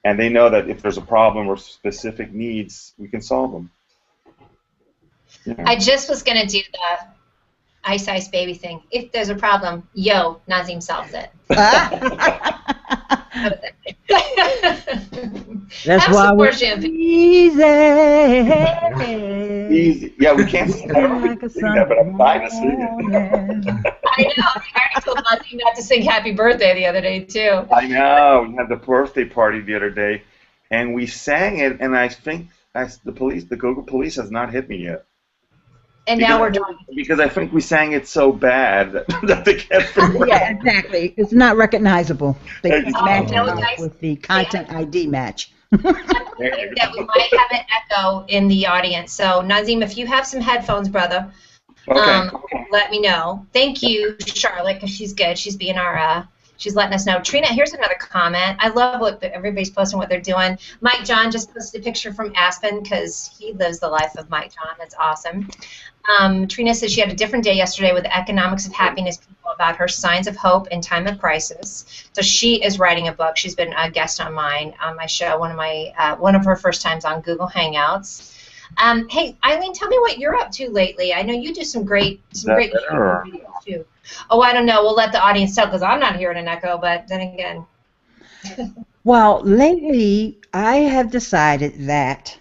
and they know that if there's a problem or specific needs, we can solve them. Yeah. I just was going to do the Ice Baby thing. If there's a problem, Nazim solves it. That's why we're easy. Easy. Yeah, we can't sing that, but I'm fine to sing it. I know. I already told Nazim not to sing Happy Birthday the other day, too. I know. We had the birthday party the other day, and we sang it, and I think the Google police has not hit me yet. And now we're done. Because I think we sang it so bad that they can't figure Yeah, exactly. It's not recognizable. They can match it up nice. with the content ID match. That we might have an echo in the audience. So, Nazim, if you have some headphones, brother, let me know. Thank you, Charlotte, because she's good. She's being our... She's letting us know. Trina, here's another comment. I love what everybody's posting, what they're doing. Mike John just posted a picture from Aspen because he lives the life of Mike John. That's awesome. Trina says she had a different day yesterday with the Economics of Happiness people about her signs of hope in time of crisis. So she is writing a book. She's been a guest on my show, one of her first times on Google Hangouts. Hey, Ileane, tell me what you're up to lately. I know you do some great videos too. Oh, I don't know. We'll let the audience tell because I'm not hearing an echo, but then again. Well, lately I have decided that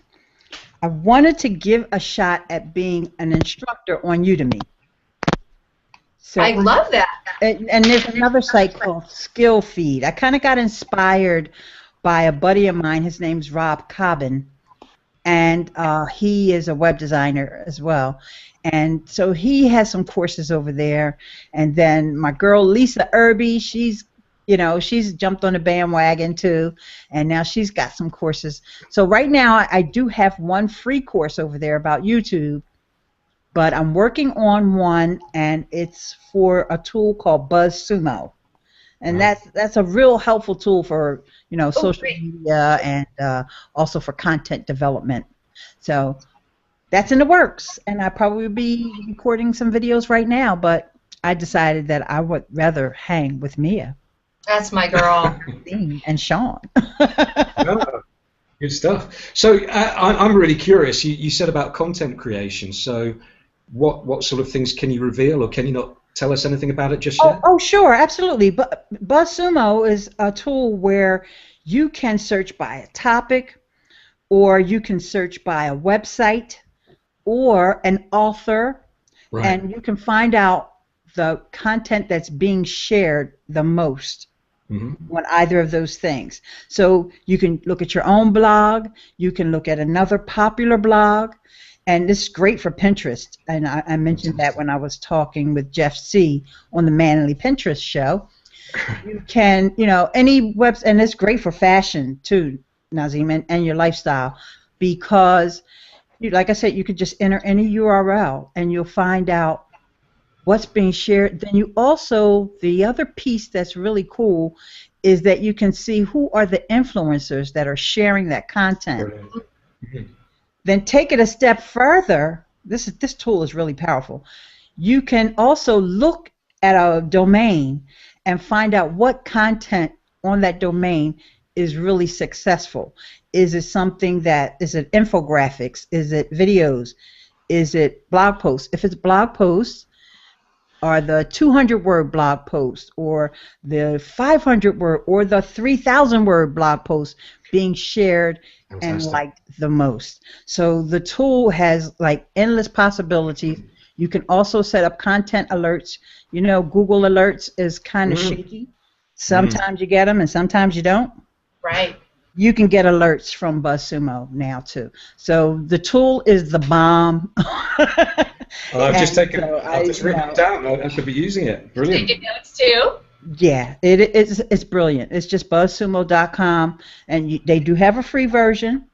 I wanted to give a shot at being an instructor on Udemy. So, I love that. And there's another site called Skill Feed. I kind of got inspired by a buddy of mine. His name's Rob Cobbin, and he is a web designer as well. And so he has some courses over there. And then my girl Lisa Irby, she's jumped on the bandwagon too, and now she's got some courses. So right now I do have one free course over there about YouTube, but I'm working on one, and it's for a tool called BuzzSumo. And that's a real helpful tool for social media and also for content development. So that's in the works, and I probably will be recording some videos right now, but I decided that I would rather hang with Mia. That's my girl. And Sean. Good stuff. So I'm really curious. You said about content creation. So what sort of things can you reveal, or can you not tell us anything about it just yet? Oh, sure, absolutely. But BuzzSumo is a tool where you can search by a topic, or you can search by a website, or an author, right, and you can find out the content that's being shared the most on either of those things. So you can look at your own blog, you can look at another popular blog, and this is great for Pinterest. And I mentioned that when I was talking with Jeff C. on the Manly Pinterest show. You can, any webs, and it's great for fashion too, Nazim, and your lifestyle, because like I said, you could just enter any URL and you'll find out what's being shared. Then you also, the other piece that's really cool is that you can see who are the influencers that are sharing that content. Then take it a step further. This tool is really powerful. You can also look at a domain and find out what content on that domain is really successful. Is it something that, is it infographics? Is it videos? Is it blog posts? If it's blog posts, Are the 200-word blog post or the 500-word or the 3,000-word blog post being shared and liked the most? So the tool has like endless possibilities. You can also set up content alerts. You know, Google Alerts is kind of shaky. Sometimes you get them and sometimes you don't. Right. You can get alerts from BuzzSumo now too. So the tool is the bomb. I've just taken. I've just written it down. I should be using it. Brilliant. Taking notes too. Yeah, it's brilliant. It's just buzzsumo.com, and they do have a free version,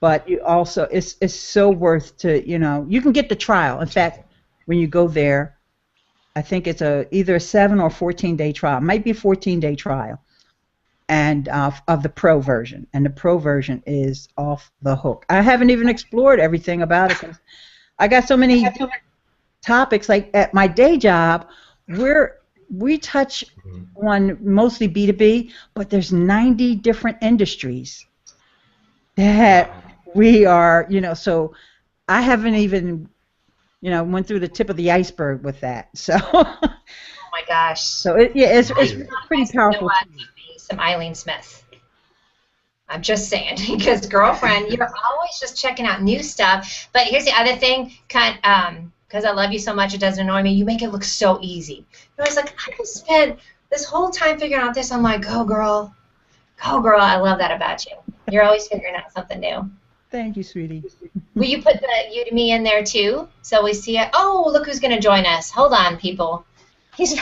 but you also it's so worth to, you know, you can get the trial. In fact, when you go there, I think it's either a 7 or 14-day trial. It might be a 14-day trial, and of the pro version, and the pro version is off the hook. I haven't even explored everything about it because I got so many topics. Like at my day job, we touch on mostly B2B, but there's 90 different industries that we are, you know, so I haven't even, you know, went through the tip of the iceberg with that. So. Oh my gosh. So it's pretty powerful. Some Ileane Smith. I'm just saying, because girlfriend, you're always just checking out new stuff. But here's the other thing, because I love you so much, it doesn't annoy me. You make it look so easy. I was like, I just spent this whole time figuring out this. I'm like, go girl, go girl. I love that about you. You're always figuring out something new. Thank you, sweetie. Will you put the Udemy in there too, so we see it? Oh, look who's gonna join us. Hold on, people. He's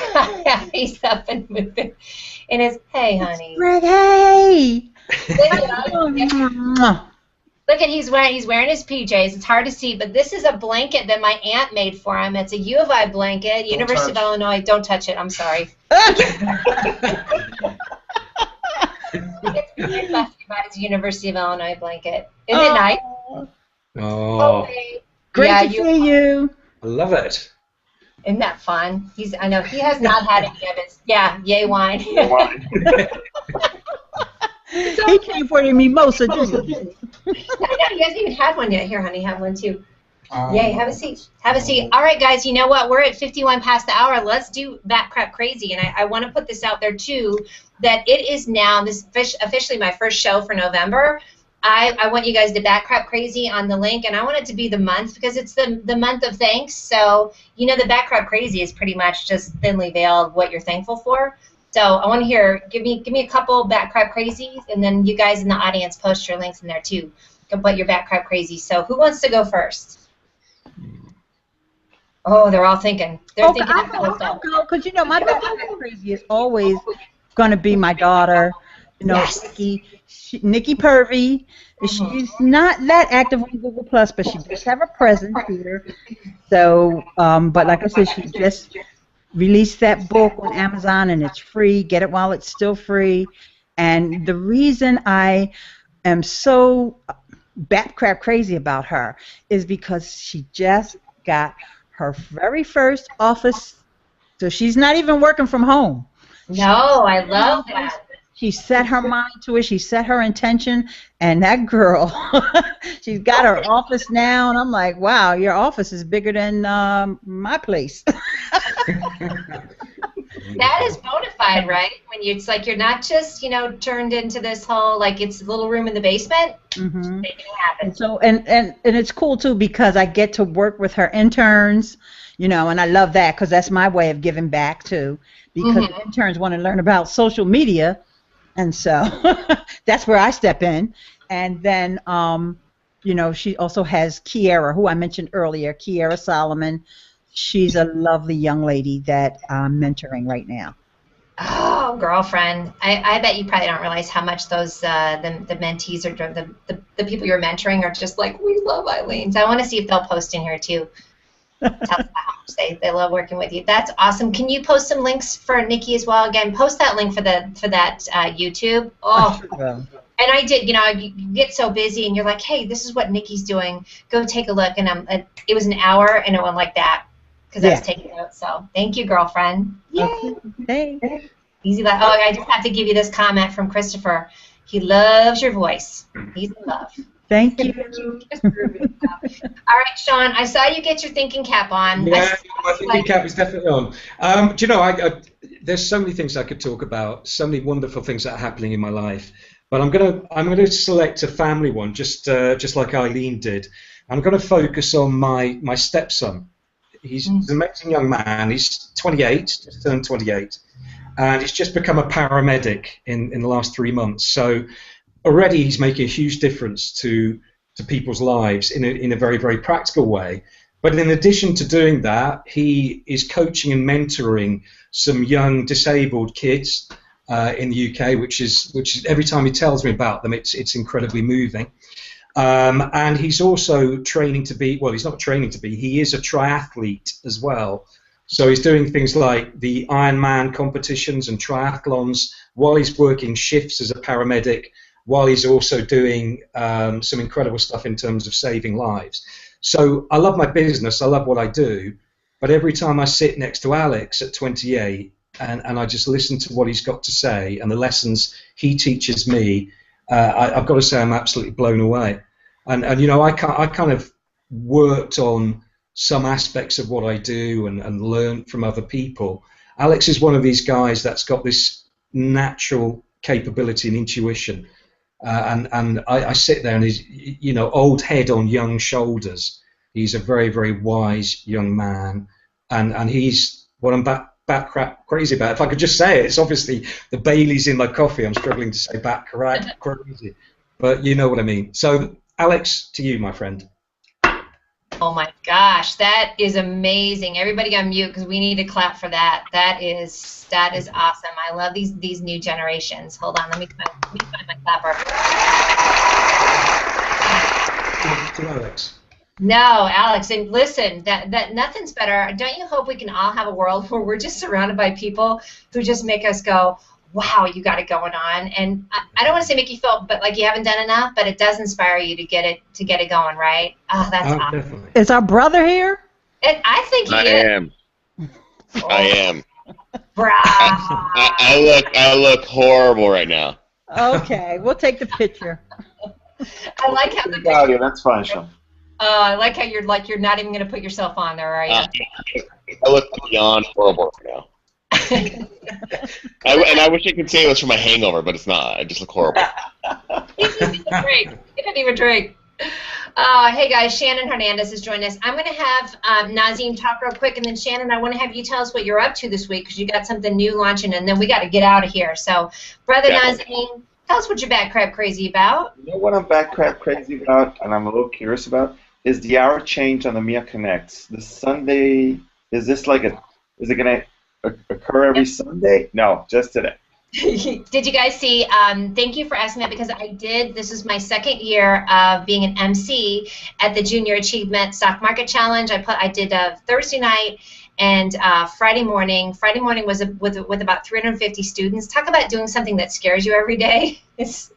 up and moving. And it's, hey, honey. Hey. Look at he's wearing his PJs. It's hard to see, but this is a blanket that my aunt made for him. It's a U of I blanket, University of Illinois. Don't touch it. I'm sorry. It's about his University of Illinois blanket. Isn't it nice? Oh. Okay. Great to see you. I love it. Isn't that fun? I know he has not had any of his. Yeah, yay wine. Yay wine. He came for the mimosa, didn't he? I know, he hasn't even had one yet. Here, honey, have one too. Yay, have a seat. Have a seat. All right, guys, you know what? We're at 51 past the hour. Let's do Bat Crap Crazy. And I want to put this out there, too, that it is now, this is officially my first show for November. I want you guys to Bat Crap Crazy on the link, and I want it to be the month because it's the month of thanks. So, you know, the Bat Crap Crazy is pretty much just thinly veiled what you're thankful for. So I want to hear, give me a couple Bat Crap Crazies, and then you guys in the audience post your links in there, too. You can put your Bat Crap Crazy. So who wants to go first? Oh, they're all thinking. They're thinking. I'll go, because, you know, my Bat Crap Crazy is always going to be my daughter, you know, Yes. Nikki Purvy. She's not that active on Google Plus, but she does have a presence here. So, but like I said, she just released that book on Amazon, and it's free. Get it while it's still free. And the reason I am so bat crap crazy about her is because she just got her very first office. So she's not even working from home. No, I love that. She set her mind to it. She set her intention, and that girl, she's got her office now, and I'm like, wow, your office is bigger than my place. That is bona fide, right? When it's like you're not just, you know, turned into this whole, like it's a little room in the basement. Mm-hmm. Making it happen. So, and it's cool, too, because I get to work with her interns, you know, and I love that because that's my way of giving back, too, because the interns want to learn about social media. And so that's where I step in. And then, you know, she also has Chiara, who I mentioned earlier, Chiara Solomon. She's a lovely young lady that I'm mentoring right now. Oh, girlfriend. I bet you probably don't realize how much those the mentees or the people you're mentoring are just like, we love Ileane. So I want to see if they'll post in here, too. Tell us how much they love working with you. That's awesome. Can you post some links for Nikki as well? Again, post that link for that YouTube. Oh, and I did. You know, you get so busy, and you're like, hey, this is what Nikki's doing. Go take a look. And it was an hour, and it went like that because I was taking notes. So thank you, girlfriend. Yay. Hey. Easy. Oh, I just have to give you this comment from Christopher. He loves your voice. He's in love. Thank you. All right, Sean, I saw you get your thinking cap on. Yeah, my thinking cap is definitely on. Do you know, there's so many things I could talk about, so many wonderful things that are happening in my life. But I'm gonna select a family one, just like Ileane did. I'm gonna focus on my stepson. He's an amazing young man. He's 28, just turned 28, and he's just become a paramedic in the last 3 months. So already he's making a huge difference to people's lives in a very, very practical way. But in addition to doing that, he is coaching and mentoring some young disabled kids in the UK, which is every time he tells me about them, it's incredibly moving. And he's also training to be, well, he's not training to be, he is a triathlete as well. So he's doing things like the Ironman competitions and triathlons while he's working shifts as a paramedic, while he's also doing some incredible stuff in terms of saving lives. So I love my business, I love what I do, but every time I sit next to Alex at 28 and I just listen to what he's got to say and the lessons he teaches me, I've got to say I'm absolutely blown away. And you know, I kind of worked on some aspects of what I do and learned from other people. Alex is one of these guys that's got this natural capability and intuition. And I sit there and he's, you know, old head on young shoulders. He's a very, very wise young man. And he's what I'm bat crap crazy about. If I could just say it, it's obviously the Baileys in my coffee. I'm struggling to say bat crap crazy. But you know what I mean. So, Alex, to you, my friend. Oh my gosh, that is amazing. Everybody on mute because we need to clap for that. That is awesome. I love these new generations. Hold on, let me find my clapper. To Alex. No, Alex, and listen, that nothing's better. Don't you hope we can all have a world where we're just surrounded by people who just make us go, wow, you got it going on. And I don't want to say make you feel but like you haven't done enough, but it does inspire you to get it going, right? Oh, that's awesome. Definitely. Is our brother here? I think he is. I am. Brah. I look horrible right now. Okay, we'll take the picture. I like how the got you. That's fine, Sean. I like how you're not even going to put yourself on there, are you? I look beyond horrible right now. I wish I could say it was from a hangover, but it's not. I just look horrible. He didn't even drink. Hey guys, Shannon Hernandez has joined us. I'm going to have Nazim talk real quick, and then Shannon, I want to have you tell us what you're up to this week because you got something new launching, and then we got to get out of here. So, brother Nazim, tell us what you're bat crap crazy about. You know what I'm bat crap crazy about, and I'm a little curious about, is the hour change on the Mia Connects. This Sunday, is it going to occur every Sunday? No, just today. Did you guys see? Thank you for asking that because I did. This is my second year of being an MC at the Junior Achievement Stock Market Challenge. I did Thursday night and Friday morning. Friday morning was with about 350 students. Talk about doing something that scares you every day. It's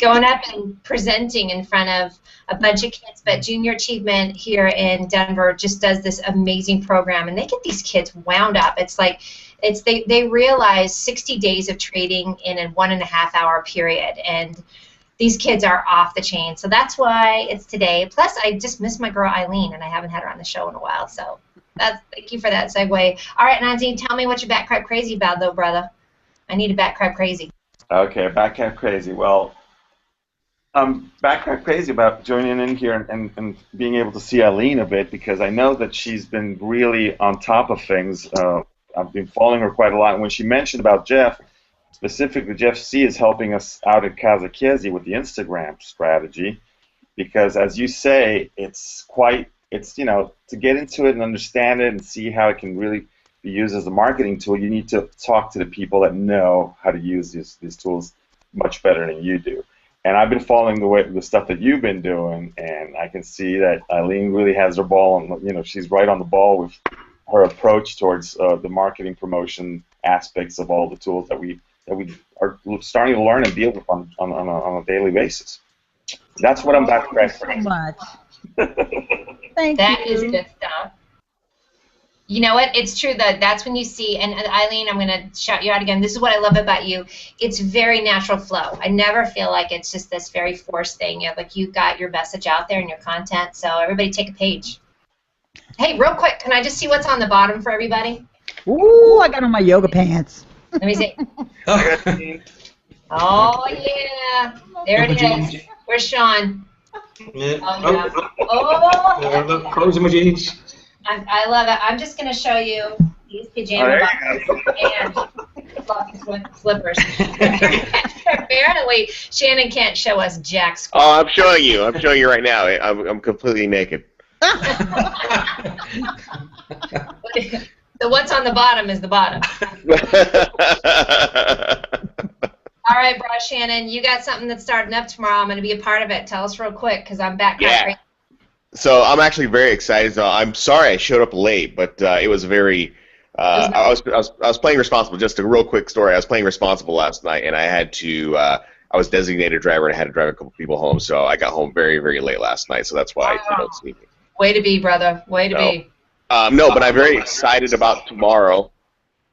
going up and presenting in front of a bunch of kids, but Junior Achievement here in Denver just does this amazing program, and they get these kids wound up. It's like they realize 60 days of trading in a 1.5 hour period, and these kids are off the chain. So that's why it's today. Plus, I just miss my girl Ileane, and I haven't had her on the show in a while. So thank you for that segue. All right, Nazim, tell me what you're bat crap crazy about, though, brother. I need a bat crap crazy. Okay, bat crap crazy. Well, I'm bat crap crazy about joining in here and being able to see Ileane a bit because I know that she's been really on top of things. I've been following her quite a lot. And when she mentioned about Jeff, specifically Jeff C is helping us out at Casa Chiesi with the Instagram strategy because, as you say, it's to get into it and understand it and see how it can really be used as a marketing tool, you need to talk to the people that know how to use these tools much better than you do. And I've been following the stuff that you've been doing, and I can see that Ileane really has her ball, and she's right on the ball with her approach towards the marketing promotion aspects of all the tools that we are starting to learn and deal with on a daily basis. That's what I'm back to. Thank you so much. Thank you. That is good stuff. You know what? It's true that that's when you see, and Ileane, I'm going to shout you out again. This is what I love about you. It's very natural flow. I never feel like it's just this very forced thing. Like you got your message out there and your content, so everybody take a page. Hey, real quick, can I just see what's on the bottom for everybody? Ooh, I got on my yoga pants. Let me see. Oh, yeah. There it is. Where's Sean? Yeah. Oh, yeah. Look, close the jeans. I love it. I'm just going to show you these pajama bottoms and slippers. Apparently, Shannon can't show us jack squat. Oh, I'm showing you. I'm showing you right now. I'm completely naked. So what's on the bottom is the bottom. All right, bro, Shannon, you got something that's starting up tomorrow. I'm going to be a part of it. Tell us real quick, because I'm back. Yeah. So I'm actually very excited. So I'm sorry I showed up late, but it was very. I was playing responsible. Just a real quick story. I was playing responsible last night, and I had to. I was designated driver, and I had to drive a couple people home. So I got home very, very late last night. So that's why I don't sleep. Way to be, brother. Way to be. No, but I'm very excited about tomorrow.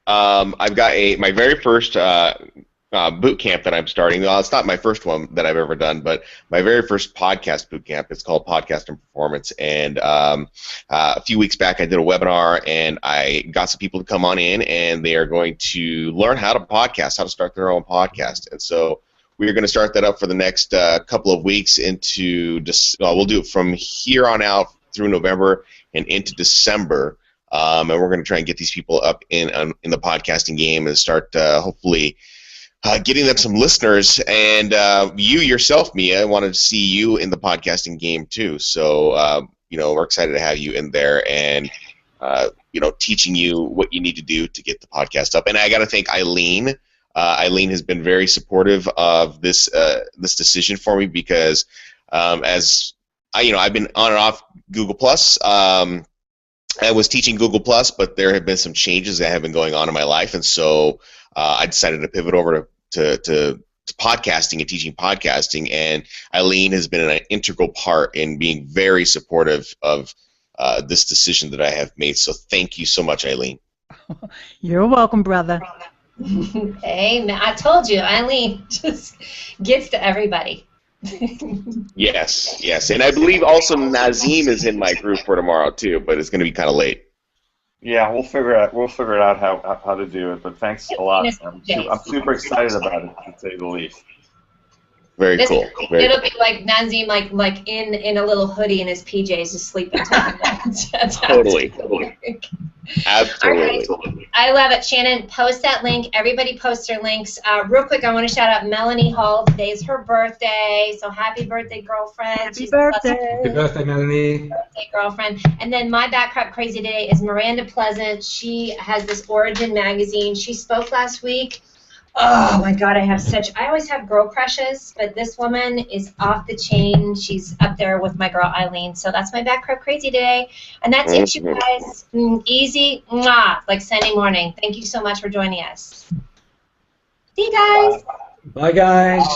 I've got my very first boot camp that I'm starting. It's not my first one that I've ever done, but my very first podcast boot camp. It's called Podcast and Performance. And a few weeks back, I did a webinar, and I got some people to come on in, and they are going to learn how to podcast, how to start their own podcast. And so we're going to start that up for the next couple of weeks into. We'll do it from here on out through November and into December. And we're going to try and get these people up in the podcasting game and start hopefully. Getting them some listeners, and you yourself, Mia, I wanted to see you in the podcasting game too. So, we're excited to have you in there and, teaching you what you need to do to get the podcast up. And I got to thank Ileane. Ileane has been very supportive of this decision for me because, as I've been on and off Google+. I was teaching Google+, but there have been some changes that have been going on in my life, and so I decided to pivot over to podcasting and teaching podcasting, and Ileane has been an integral part in being very supportive of this decision that I have made. So thank you so much, Ileane. You're welcome, brother. Hey, I told you, Ileane just gets to everybody. Yes, and I believe also Nazim is in my group for tomorrow too, but it's going to be kind of late. Yeah, we'll figure it out how to do it. But thanks a lot. I'm super excited about it, to say the least. Very cool. It'll be like Nazim, like in a little hoodie in his PJs, just sleeping. That's Totally. Absolutely. Right. I love it. Shannon, post that link. Everybody post their links. Real quick, I want to shout out Meloney Hall. Today's her birthday, so happy birthday, girlfriend. Happy birthday. Happy birthday, Meloney. Birthday, girlfriend. And then my backcrop crazy today is Miranda Pleasant. She has this Origin magazine. She spoke last week. Oh my God, I always have girl crushes, but this woman is off the chain. She's up there with my girl Ileane. So that's my backcrop crazy today. And that's it, you guys. Easy, like Sunday morning. Thank you so much for joining us. See you guys. Bye, guys.